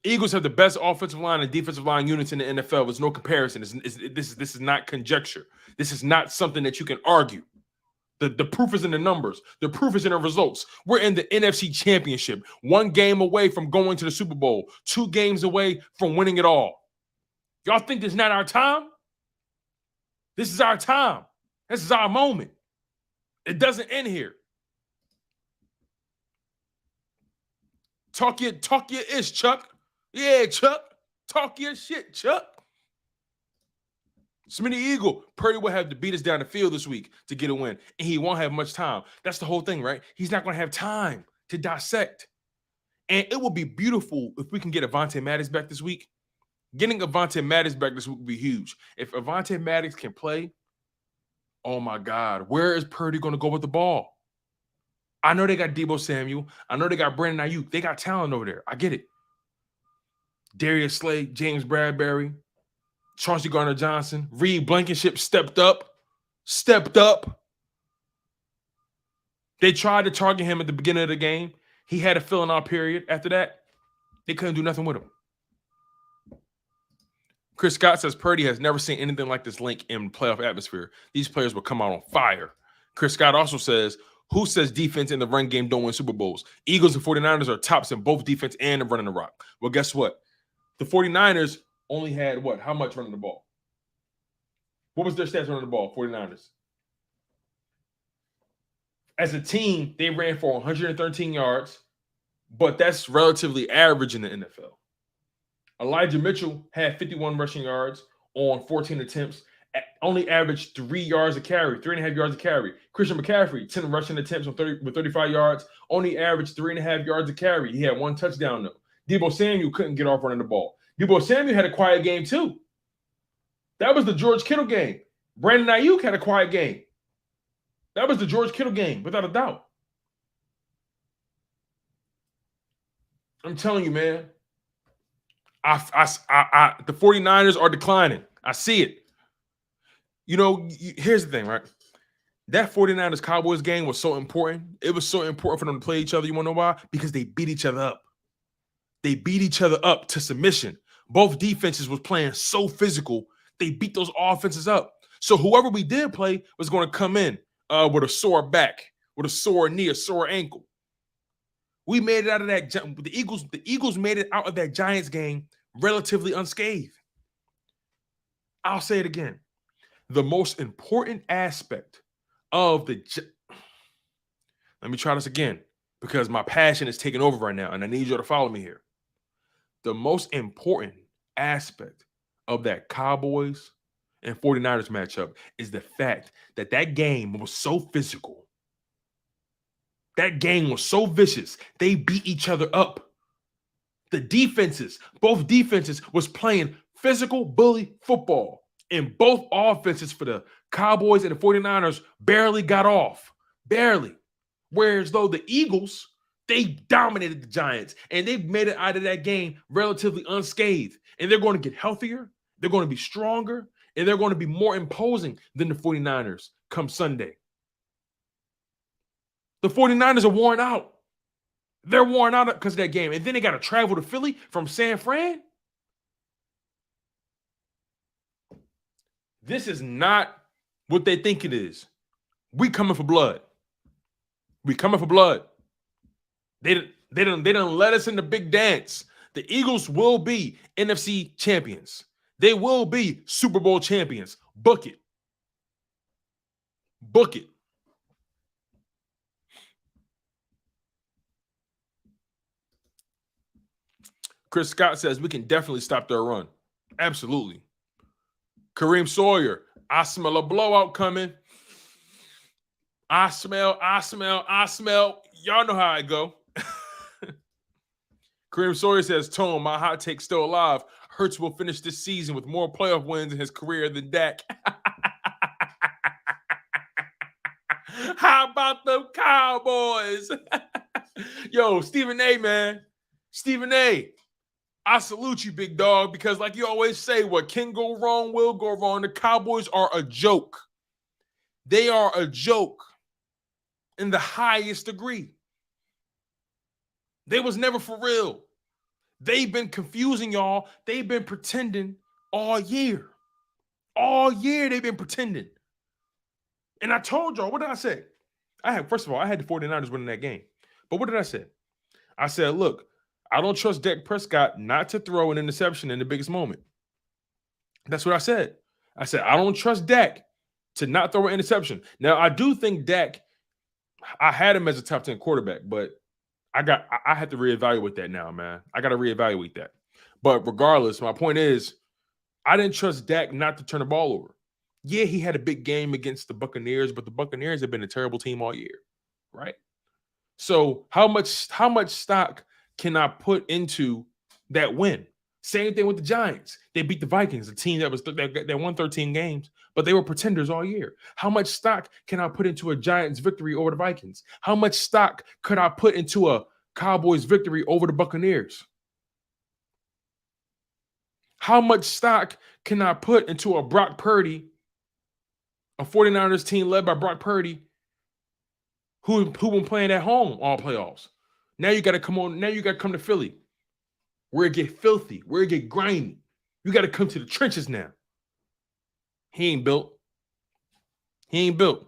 Speaker 1: Eagles have the best offensive line and defensive line units in the NFL. There's no comparison. This is not conjecture. This is not something that you can argue. The proof is in the numbers. The proof is in the results. We're in the NFC Championship. 1 game away from going to the Super Bowl. 2 games away from winning it all. Y'all think this is not our time? This is our time. This is our moment. It doesn't end here. Talk your ish, Chuck. Yeah, Chuck. Talk your shit, Chuck. Smitty Eagle. Purdy will have to beat us down the field this week to get a win, and he won't have much time. That's the whole thing, right? He's not going to have time to dissect. And it will be beautiful if we can get Avonte Maddox back this week. Getting Avonte Maddox back this week would be huge. If Avonte Maddox can play, oh my God, where is Purdy going to go with the ball? I know they got Deebo Samuel. I know they got Brandon Ayuk. They got talent over there. I get it. Darius Slay, James Bradbury, Chauncey Gardner-Johnson, Reed Blankenship stepped up. They tried to target him at the beginning of the game. He had a filling out period. After that, they couldn't do nothing with him. Chris Scott says Purdy has never seen anything like this link in playoff atmosphere. These players will come out on fire. Chris Scott also says, who says defense in the run game don't win Super Bowls? Eagles and 49ers are tops in both defense and running the rock. Well, guess what? The 49ers only had what? How much running the ball? What was their stats running the ball, 49ers? As a team, they ran for 113 yards, but that's relatively average in the NFL. Elijah Mitchell had 51 rushing yards on 14 attempts, only averaged 3 yards a carry, 3.5 yards a carry. Christian McCaffrey, 10 rushing attempts with 35 yards, only averaged 3.5 yards a carry. He had 1 touchdown, though. Deebo Samuel couldn't get off running the ball. Deebo Samuel had a quiet game, too. That was the George Kittle game. Brandon Ayuk had a quiet game. That was the George Kittle game, without a doubt. I'm telling you, man. The 49ers are declining. I see it. You know, here's the thing, right? That 49ers Cowboys game was so important. It was so important for them to play each other. You want to know why? Because they beat each other up. They beat each other up to submission. Both defenses was playing so physical. They beat those offenses up. So whoever we did play was going to come in with a sore back, with a sore knee, a sore ankle. We made it out of that. The Eagles made it out of that Giants game relatively unscathed. I'll say it again. The most important aspect of the let me try this again because my passion is taking over right now and I need you to follow me here. The most important aspect of that Cowboys and 49ers matchup is the fact that that game was so physical. That game was so vicious. They beat each other up. The defenses, both defenses was playing physical bully football. And both offenses for the Cowboys and the 49ers barely got off. Barely. Whereas though the Eagles, they dominated the Giants and they made it out of that game relatively unscathed. And they're going to get healthier. They're going to be stronger. And they're going to be more imposing than the 49ers come Sunday. The 49ers are worn out. They're worn out because of that game. And then they got to travel to Philly from San Fran. This is not what they think it is. We coming for blood. We coming for blood. They didn't let us in the big dance. The Eagles will be NFC champions. They will be Super Bowl champions. Book it. Book it. Chris Scott says we can definitely stop their run. Absolutely. Kareem Sawyer, I smell a blowout coming. I smell. Y'all know how I go. Kareem Sawyer says, Tone, my hot take still alive. Hurts will finish this season with more playoff wins in his career than Dak. How about the Cowboys? Yo, Stephen A, man. Stephen A, I salute you, big dog, because like you always say, what can go wrong will go wrong. The Cowboys are a joke. They are a joke in the highest degree. They was never for real. They've been confusing y'all. They've been pretending all year. All year they've been pretending. And I told y'all, what did I say? First of all, I had the 49ers winning that game. But what did I say? I said, look, I don't trust Dak Prescott not to throw an interception in the biggest moment. That's what I said. I said, I don't trust Dak to not throw an interception. Now, I do think Dak, I had him as a top 10 quarterback, but I had to reevaluate that now, man. I got to reevaluate that. But regardless, my point is, I didn't trust Dak not to turn the ball over. Yeah, he had a big game against the Buccaneers, but the Buccaneers have been a terrible team all year, right? So how much stock can I put into that win? Same thing with the Giants. They beat the Vikings, a team that won 13 games, but they were pretenders all year. How much stock can I put into a Giants victory over the Vikings? How much stock could I put into a Cowboys victory over the Buccaneers? How much stock can I put into a Brock Purdy, a 49ers team led by Brock Purdy, who been playing at home all playoffs? Now you got to come on. Now you got to come to Philly, where it get filthy, where it get grimy. You got to come to the trenches now. He ain't built. He ain't built.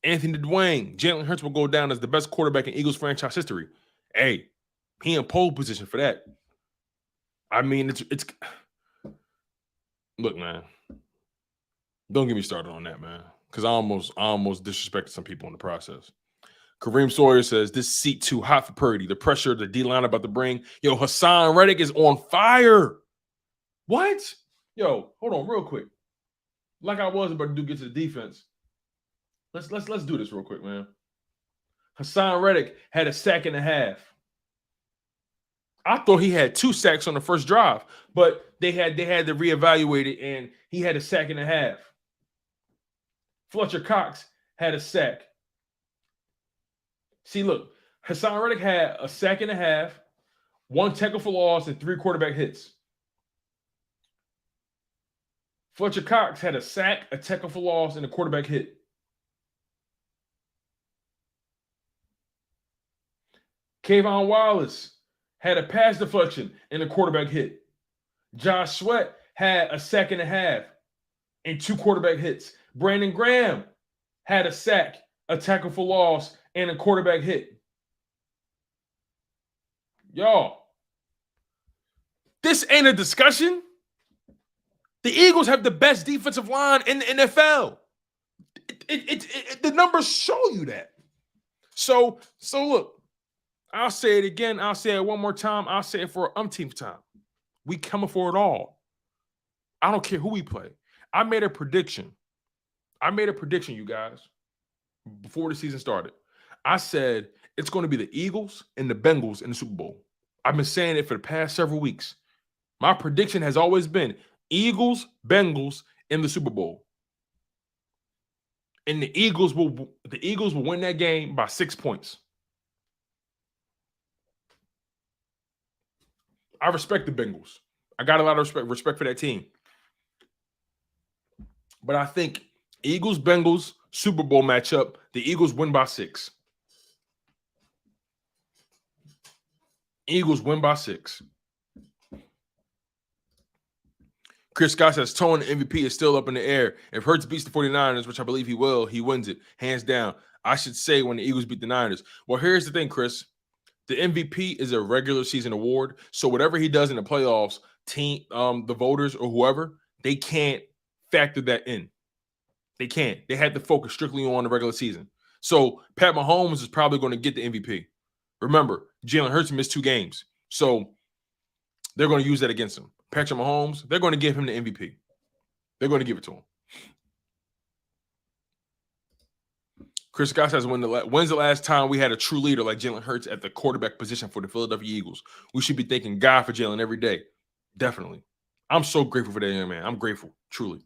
Speaker 1: Anthony Dwayne, Jalen Hurts will go down as the best quarterback in Eagles franchise history. Hey, he in pole position for that. I mean, it's look, man. Don't get me started on that, man. Because I almost disrespected some people in the process. Kareem Sawyer says, this seat too hot for Purdy. The pressure the D-line about to bring. Yo, Hassan Reddick is on fire. What? Yo, hold on real quick. Like I was about to get to the defense. Let's do this real quick, man. Hassan Reddick had a sack and a half. I thought he had 2 sacks on the first drive, but they had to reevaluate it, and he had a sack and a half. Fletcher Cox had a sack. See, look, Hassan Reddick had a sack and a half, 1 tackle for loss, and 3 quarterback hits. Fletcher Cox had a sack, a tackle for loss, and a quarterback hit. Kayvon Wallace had a pass deflection and a quarterback hit. Josh Sweat had a sack and a half and 2 quarterback hits. Brandon Graham had a sack, a tackle for loss, and a quarterback hit. Y'all, this ain't a discussion. The Eagles have the best defensive line in the NFL. The numbers show you that. So look, I'll say it again. I'll say it one more time. I'll say it for an umpteenth time. We coming for it all. I don't care who we play. I made a prediction, you guys, before the season started. I said it's going to be the Eagles and the Bengals in the Super Bowl. I've been saying it for the past several weeks. My prediction has always been Eagles, Bengals in the Super Bowl. And the Eagles will win that game by 6 points. I respect the Bengals. I got a lot of respect for that team. But I think Eagles-Bengals Super Bowl matchup, the Eagles win by 6. Eagles win by 6. Chris Scott says, Tone MVP is still up in the air. If Hurts beats the 49ers, which I believe he will, he wins it. Hands down. I should say when the Eagles beat the Niners. Well, here's the thing, Chris. The MVP is a regular season award. So whatever he does in the playoffs, the voters or whoever, they can't factor that in. They can't. They had to focus strictly on the regular season. So Pat Mahomes is probably going to get the MVP. Remember, Jalen Hurts missed 2 games. So they're going to use that against him. Patrick Mahomes, they're going to give him the MVP. They're going to give it to him. Chris Scott says, when's the last time we had a true leader like Jalen Hurts at the quarterback position for the Philadelphia Eagles? We should be thanking God for Jalen every day. Definitely. I'm so grateful for that young man. I'm grateful, truly.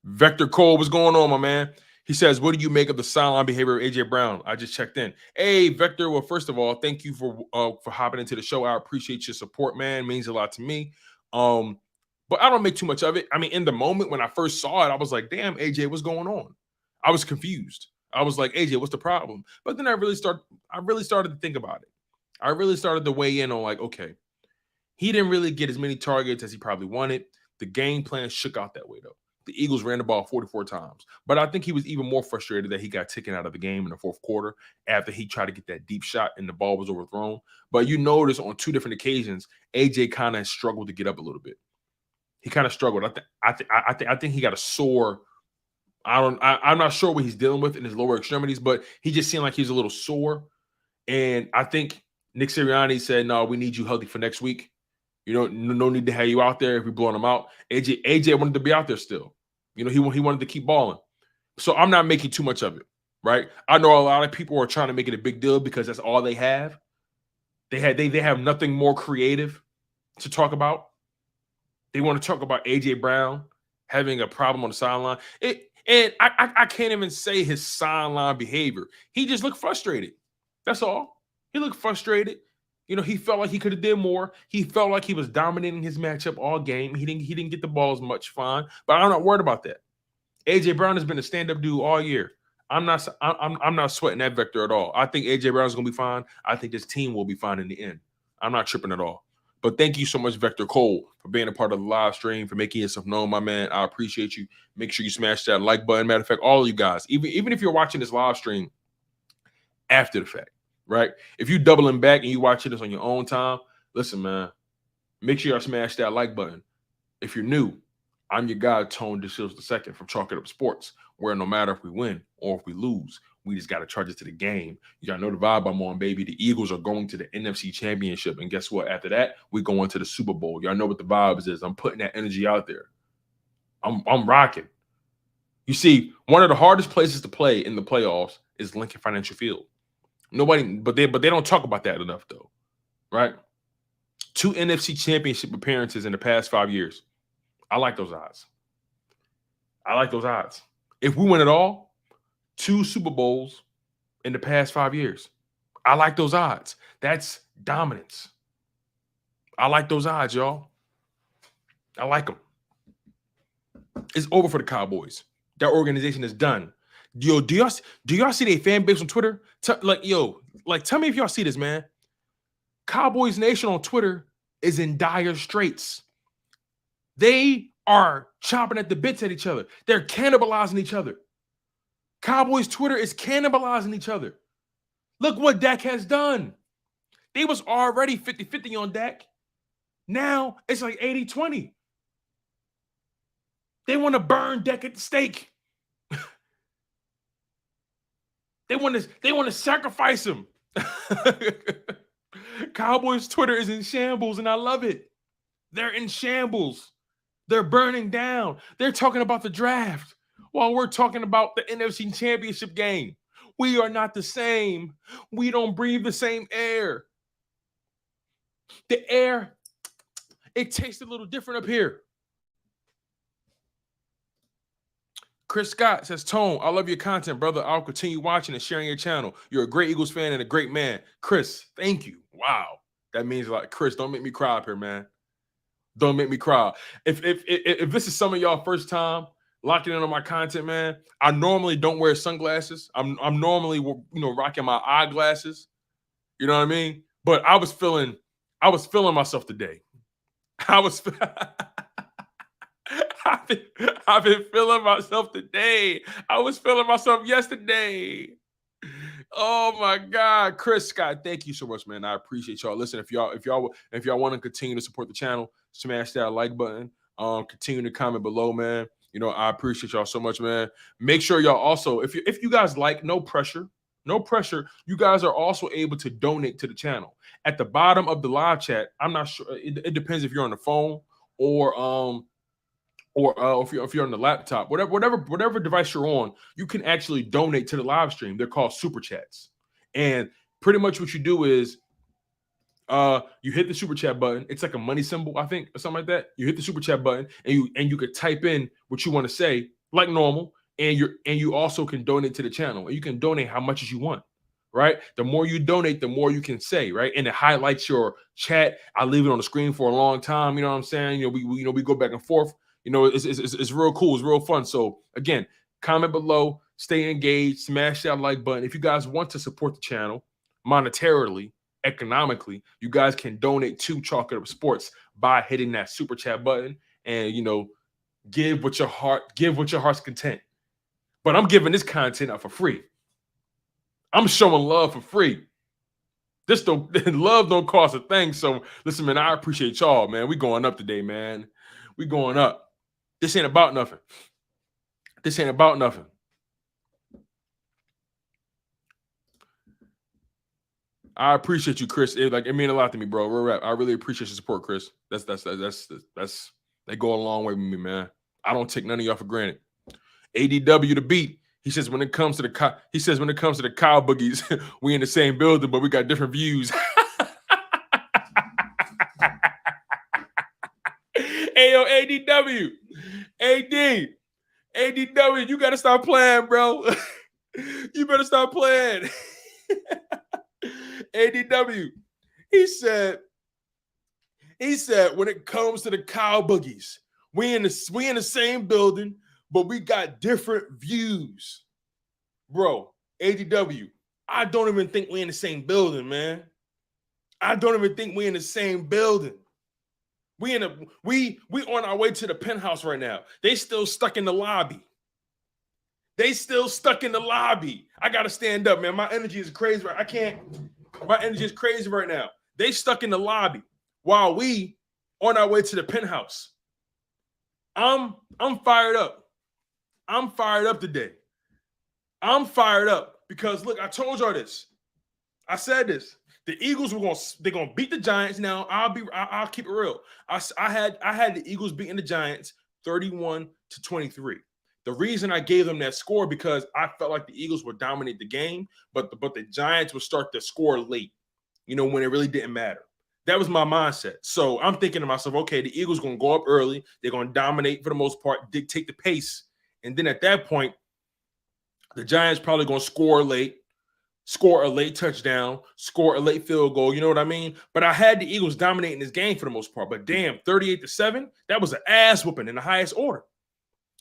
Speaker 1: Vector Cole, what's going on, my man? He says, what do you make of the sideline behavior of A.J. Brown? I just checked in. Hey, Vector, well, first of all, thank you for hopping into the show. I appreciate your support, man. It means a lot to me. But I don't make too much of it. I mean, in the moment when I first saw it, I was like, damn, AJ, what's going on? I was confused. I was like, AJ, what's the problem? But then I really started to think about it. I really started to weigh in on like, okay, he didn't really get as many targets as he probably wanted. The game plan shook out that way, though. The Eagles ran the ball 44 times. But I think he was even more frustrated that he got taken out of the game in the fourth quarter after he tried to get that deep shot and the ball was overthrown. But you notice on 2 different occasions, AJ kind of struggled to get up a little bit. He kind of struggled. I think he got a sore. I'm not sure what he's dealing with in his lower extremities, but he just seemed like he's a little sore. And I think Nick Sirianni said, no, we need you healthy for next week. You know, no need to have you out there if we're blowing him out. AJ wanted to be out there still. You know, he wanted to keep balling. So I'm not making too much of it, right? I know a lot of people are trying to make it a big deal because that's all they have. They have nothing more creative to talk about. They want to talk about AJ Brown having a problem on the sideline. And I can't even say his sideline behavior. He just looked frustrated. That's all. He looked frustrated. You know, he felt like he could have did more. He felt like he was dominating his matchup all game. He didn't get the ball as much, fine. But I'm not worried about that. AJ Brown has been a stand-up dude all year. I'm not sweating that vector at all. I think AJ Brown's gonna be fine. I think this team will be fine in the end. I'm not tripping at all. But thank you so much, Vector Cole, for being a part of the live stream, for making yourself known, my man. I appreciate you. Make sure you smash that like button. Matter of fact, all of you guys, even if you're watching this live stream after the fact, right? If you doubling back and you watching this on your own time, listen, man, make sure y'all smash that like button. If you're new, I'm your guy, Tone DeShields II from Chalk It Up Sports, where no matter if we win or if we lose, we just got to charge it to the game. You got to know the vibe I'm on, baby. The Eagles are going to the NFC Championship. And guess what? After that, we go into the Super Bowl. Y'all know what the vibes is. I'm putting that energy out there. I'm rocking. You see, one of the hardest places to play in the playoffs is Lincoln Financial Field. But they don't talk about that enough, though, right? 2 NFC Championship appearances in the past 5 years. I like those odds. If we win it all, 2 Super Bowls in the past 5 years. I like those odds. That's dominance. I like those odds, y'all. I like them. It's over for the Cowboys. That organization is done. Yo, do y'all see their fan base on Twitter? Tell me if y'all see this, man. Cowboys Nation on Twitter is in dire straits. They are chopping at the bits at each other. They're cannibalizing each other. Cowboys Twitter is cannibalizing each other. Look what Dak has done. They was already 50-50 on Dak. Now it's like 80-20. They want to burn Dak at the stake. They want to sacrifice him. Cowboys Twitter is in shambles, and I love it. They're in shambles. They're burning down. They're talking about the draft while we're talking about the NFC Championship game. We are not the same. We don't breathe the same air. The air, it tastes a little different up here. Chris Scott says, Tone, I love your content, brother. I'll continue watching and sharing your channel. You're a great Eagles fan and a great man. Chris, thank you. Wow. That means a lot. Chris, don't make me cry up here, man. Don't make me cry. If this is some of y'all first time locking in on my content, man, I normally don't wear sunglasses. I'm normally, rocking my eyeglasses. You know what I mean? But I was feeling myself today. I've been feeling myself today. I was feeling myself yesterday. Oh my God, Chris Scott, thank you so much, man. I appreciate y'all. Listen, if y'all want to continue to support the channel, smash that like button. Continue to comment below, man. I appreciate y'all so much, man. Make sure y'all also, if you guys like, no pressure. You guys are also able to donate to the channel. At the bottom of the live chat, I'm not sure. It depends if you're on the phone or if you're on the laptop, whatever device you're on, you can actually donate to the live stream. They're called super chats. And pretty much what you do is you hit the super chat button. It's like a money symbol, I think, or something like that. You hit the super chat button and you could type in what you want to say like normal, and you also can donate to the channel. And you can donate how much as you want. Right? The more you donate, the more you can say, right? And it highlights your chat. I leave it on the screen for a long time. You know what I'm saying? We go back and forth. It's real cool. It's real fun. So again, comment below, stay engaged, smash that like button. If you guys want to support the channel monetarily, economically, you guys can donate to Chalk It Up Sports by hitting that super chat button and give what your heart's content. But I'm giving this content out for free. I'm showing love for free. Love don't cost a thing. So listen, man, I appreciate y'all, man. We going up today, man. We going up. This ain't about nothing. I appreciate you, Chris. It mean a lot to me, bro. Real rap. I really appreciate your support, Chris. That's they go a long way with me, man. I don't take none of y'all for granted. ADW the beat. He says when it comes to the cow boogies, we in the same building, but we got different views. Ayo, ADW. ADW, you gotta stop playing, bro. You better stop playing. ADW. He said when it comes to the cow boogies, we in the same building, but we got different views. Bro, ADW, I don't even think we in the same building, man. I don't even think we in the same building. We on our way to the penthouse right now. They still stuck in the lobby. They still stuck in the lobby. I gotta stand up, man. My energy is crazy. I can't. My energy is crazy right now. They stuck in the lobby while we on our way to the penthouse. I'm fired up. I'm fired up today. I'm fired up because look, I told y'all this. I said this. The Eagles they're gonna beat the Giants. Now I'll keep it real. I had the Eagles beating the Giants 31-23. The reason I gave them that score because I felt like the Eagles would dominate the game, but the Giants would start to score late, when it really didn't matter. That was my mindset. So I'm thinking to myself, okay, the Eagles going to go up early. They're going to dominate for the most part, dictate the pace. And then at that point, the Giants probably going to score late, score a late touchdown, score a late field goal. You know what I mean? But I had the Eagles dominating this game for the most part. But damn, 38-7, that was an ass whooping in the highest order.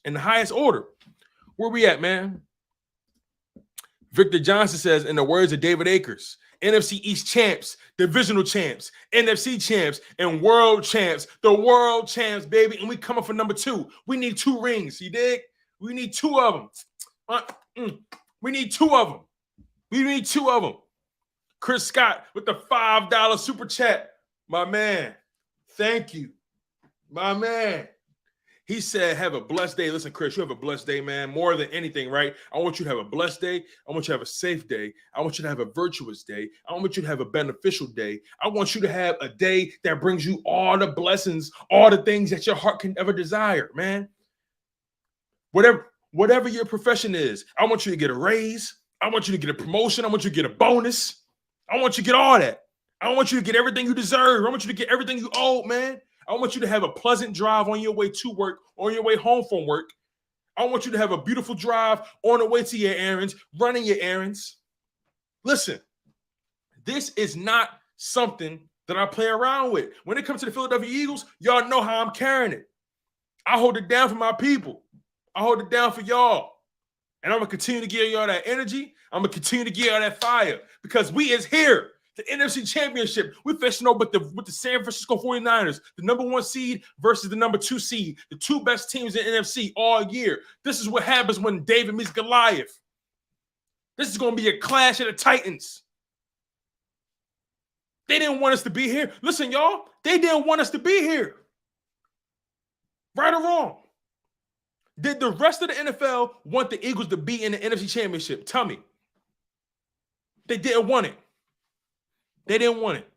Speaker 1: In the highest order. Where we at, man? Victor Johnson says, in the words of David Akers, NFC East champs, divisional champs, NFC champs, and world champs. The world champs, baby. And we coming for number 2. We need 2 rings. You dig? We need 2 of them. We need 2 of them. We need 2 of them. Chris Scott with the $5 super chat. My man. Thank you. My man. He said, have a blessed day. Listen, Chris, you have a blessed day, man. More than anything, right? I want you to have a blessed day. I want you to have a safe day. I want you to have a virtuous day. I want you to have a beneficial day. I want you to have a day that brings you all the blessings, all the things that your heart can ever desire, man. Whatever your profession is, I want you to get a raise. I want you to get a promotion. I want you to get a bonus. I want you to get all that. I want you to get everything you deserve. I want you to get everything you owe, man. I want you to have a pleasant drive on your way to work, on your way home from work. I want you to have a beautiful drive on the way to your errands, running your errands. Listen, this is not something that I play around with. When it comes to the Philadelphia Eagles, y'all know how I'm carrying it. I hold it down for my people. I hold it down for y'all. And I'm going to continue to give y'all that energy. I'm going to continue to give y'all that fire because we is here. The NFC Championship, we're facing over with the San Francisco 49ers, the number 1 seed versus the number 2 seed, the 2 best teams in the NFC all year. This is what happens when David meets Goliath. This is going to be a clash of the Titans. They didn't want us to be here. Listen, y'all, they didn't want us to be here. Right or wrong? Did the rest of the NFL want the Eagles to be in the NFC Championship? Tell me. They didn't want it. They didn't want it.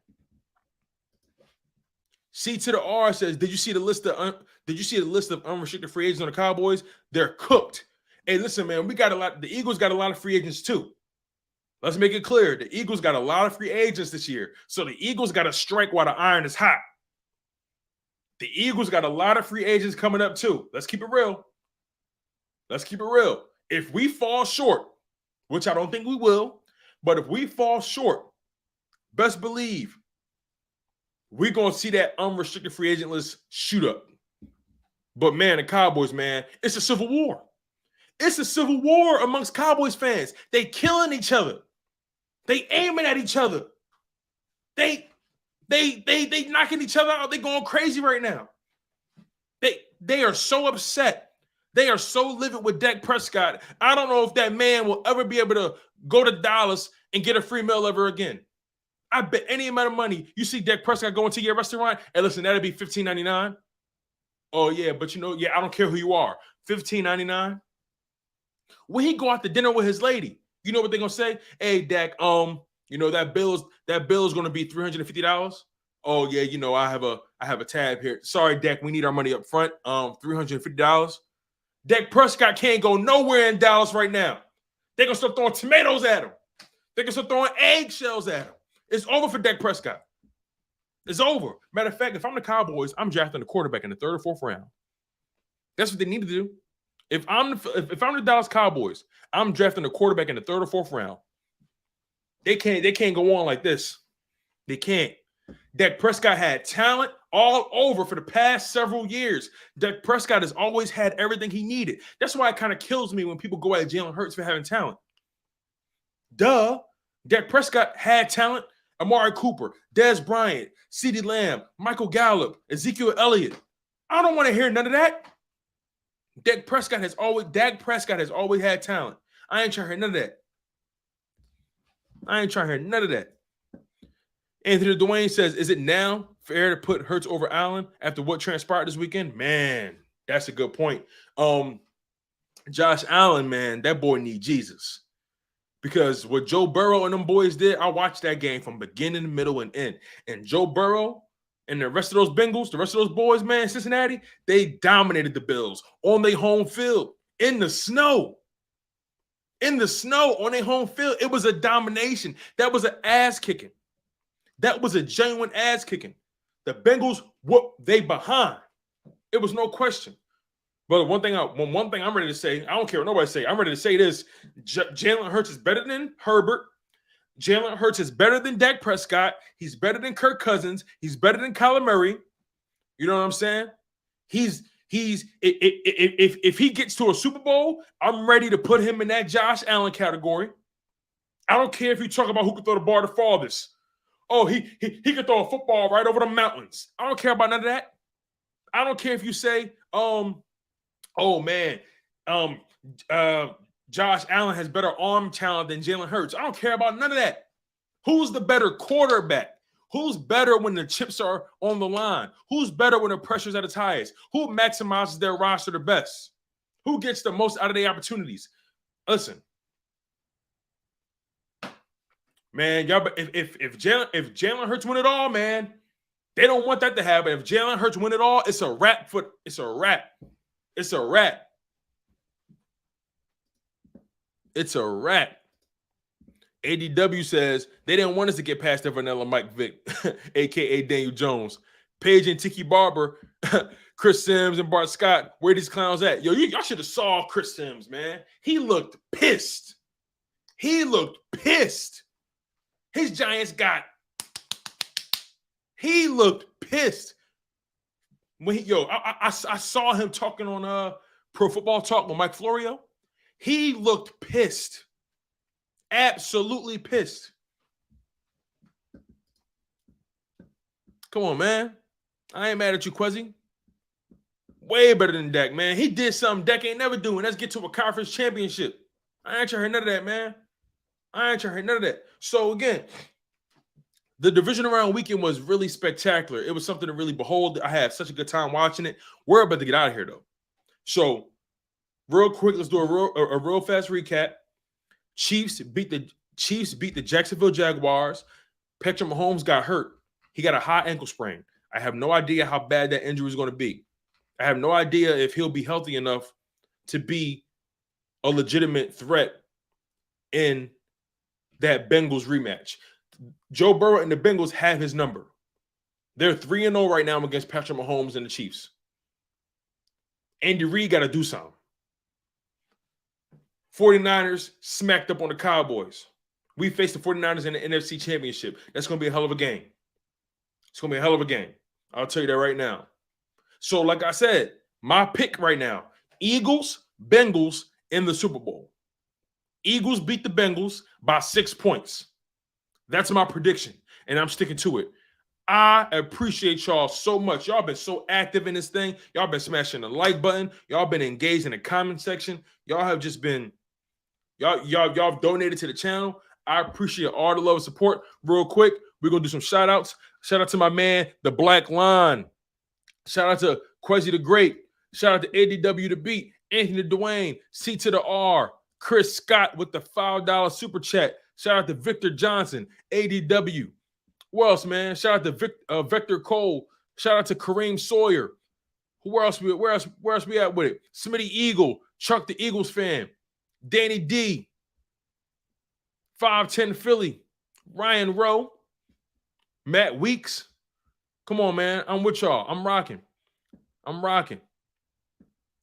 Speaker 1: C to the R says, did you see the list of unrestricted free agents on the Cowboys? They're cooked. Hey, listen, man, the Eagles got a lot of free agents too. Let's make it clear. The Eagles got a lot of free agents this year. So the Eagles got to strike while the iron is hot. The Eagles got a lot of free agents coming up too. Let's keep it real. Let's keep it real. If we fall short, which I don't think we will, but if we fall short, best believe we're going to see that unrestricted free agent list shoot up. But, man, the Cowboys, man, it's a civil war. It's a civil war amongst Cowboys fans. They killing each other. They aiming at each other. They knocking each other out. They going crazy right now. They are so upset. They are so livid with Dak Prescott. I don't know if that man will ever be able to go to Dallas and get a free meal ever again. I bet any amount of money you see Dak Prescott going to your restaurant, and listen, that'll be $15.99. Oh, yeah, but I don't care who you are. $15.99. When he go out to dinner with his lady, you know what they're gonna say? Hey, Dak, that bill is gonna be $350. Oh, yeah, I have a tab here. Sorry, Dak, we need our money up front. $350. Dak Prescott can't go nowhere in Dallas right now. They're gonna start throwing tomatoes at him. They're gonna start throwing eggshells at him. It's over for Dak Prescott. It's over. Matter of fact, if I'm the Cowboys, I'm drafting a quarterback in the 3rd or 4th round. That's what they need to do. If I'm the Dallas Cowboys, I'm drafting a quarterback in the 3rd or 4th round. They can't go on like this. They can't. Dak Prescott had talent all over for the past several years. Dak Prescott has always had everything he needed. That's why it kind of kills me when people go at Jalen Hurts for having talent. Duh. Dak Prescott had talent. Amari Cooper, Dez Bryant, CeeDee Lamb, Michael Gallup, Ezekiel Elliott. I don't want to hear none of that. Dak Prescott has always had talent. I ain't trying to hear none of that. Anthony Dwayne says, is it now fair to put Hurts over Allen after what transpired this weekend? Man, that's a good point. Josh Allen, man, that boy need Jesus. Because what Joe Burrow and them boys did, I watched that game from beginning, middle, and end. And Joe Burrow and the rest of those Bengals, the rest of those boys, man, Cincinnati, they dominated the Bills on their home field in the snow. On their home field. It was a domination. That was an ass kicking. That was a genuine ass kicking. The Bengals whooped they behind. It was no question. But one thing I'm ready to say, I don't care what nobody say. I'm ready to say this: Jalen Hurts is better than Herbert. Jalen Hurts is better than Dak Prescott. He's better than Kirk Cousins. He's better than Kyler Murray. You know what I'm saying? If he gets to a Super Bowl, I'm ready to put him in that Josh Allen category. I don't care if you talk about who can throw the ball the farthest. Oh, he can throw a football right over the mountains. I don't care about none of that. I don't care if you say, oh man, Josh Allen has better arm talent than Jalen Hurts. I don't care about none of that. Who's the better quarterback? Who's better when the chips are on the line? Who's better when the pressure's at its highest? Who maximizes their roster the best? Who gets the most out of their opportunities? Listen, man, y'all. If Jalen Hurts win it all, man, they don't want that to happen. If Jalen Hurts win it all, it's a wrap. It's a wrap. It's a wrap. It's a wrap. ADW says they didn't want us to get past the vanilla Mike Vick, a.k.a. Daniel Jones. Paige and Tiki Barber, Chris Sims and Bart Scott, where these clowns at? Yo, y'all should have saw Chris Sims, man. He looked pissed. His Giants he looked pissed. When I saw him talking on Pro Football Talk with Mike Florio. He looked pissed. Absolutely pissed. Come on, man. I ain't mad at you, Quezzy. Way better than Dak, man. He did something Dak ain't never doing. Let's get to a conference championship. I ain't trying to hear none of that, man. So, again, the division round weekend was really spectacular. It was something to really behold. I had such a good time watching it. We're about to get out of here, though. So, real quick, let's do a real fast recap. Chiefs beat the Jacksonville Jaguars. Patrick Mahomes got hurt. He got a high ankle sprain. I have no idea how bad that injury is going to be. I have no idea if he'll be healthy enough to be a legitimate threat in that Bengals rematch. Joe Burrow and the Bengals have his number. They're 3-0 right now against Patrick Mahomes and the Chiefs. Andy Reid got to do something. 49ers smacked up on the Cowboys. We faced the 49ers in the NFC Championship. That's going to be a hell of a game. It's going to be a hell of a game. I'll tell you that right now. So, like I said, my pick right now, Eagles, Bengals in the Super Bowl. Eagles beat the Bengals by 6 points. That's my prediction, and I'm sticking to it. I appreciate y'all so much. Y'all been so active in this thing. Y'all been smashing the like button. Y'all been engaged in the comment section. Y'all have just been y'all donated to the channel. I appreciate all the love and support. Real quick, we're going to do some shout-outs. Shout out to my man, The Black Line. Shout out to Quezzy the Great. Shout out to ADW The Beat, Anthony Dwayne, C to the R, Chris Scott with the $5 super chat. Shout out to Victor Johnson, ADW. Who else, man? Shout out to Vector Cole. Shout out to Kareem Sawyer. Where else we at with it? Smitty Eagle, Chuck the Eagles fan, Danny D, 510 Philly, Ryan Rowe, Matt Weeks. Come on, man. I'm with y'all. I'm rocking.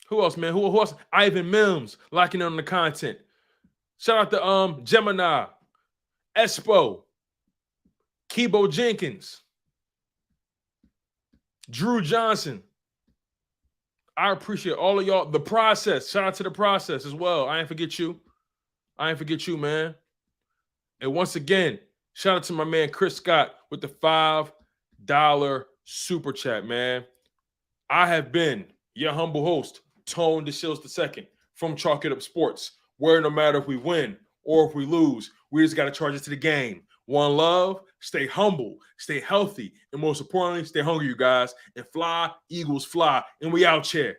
Speaker 1: Who else, man? Who else? Ivan Mims locking in on the content. Shout out to Gemini, Espo, Kibo Jenkins, Drew Johnson. I appreciate all of y'all. The Process. Shout out to The Process as well. I ain't forget you, man. And once again, shout out to my man Chris Scott with the $5 super chat, man. I have been your humble host, Tone DeShields II from Chalk It Up Sports, where no matter if we win or if we lose, we just got to charge it to the game. One love, stay humble, stay healthy, and most importantly, stay hungry, you guys. And fly, Eagles fly. And we out here.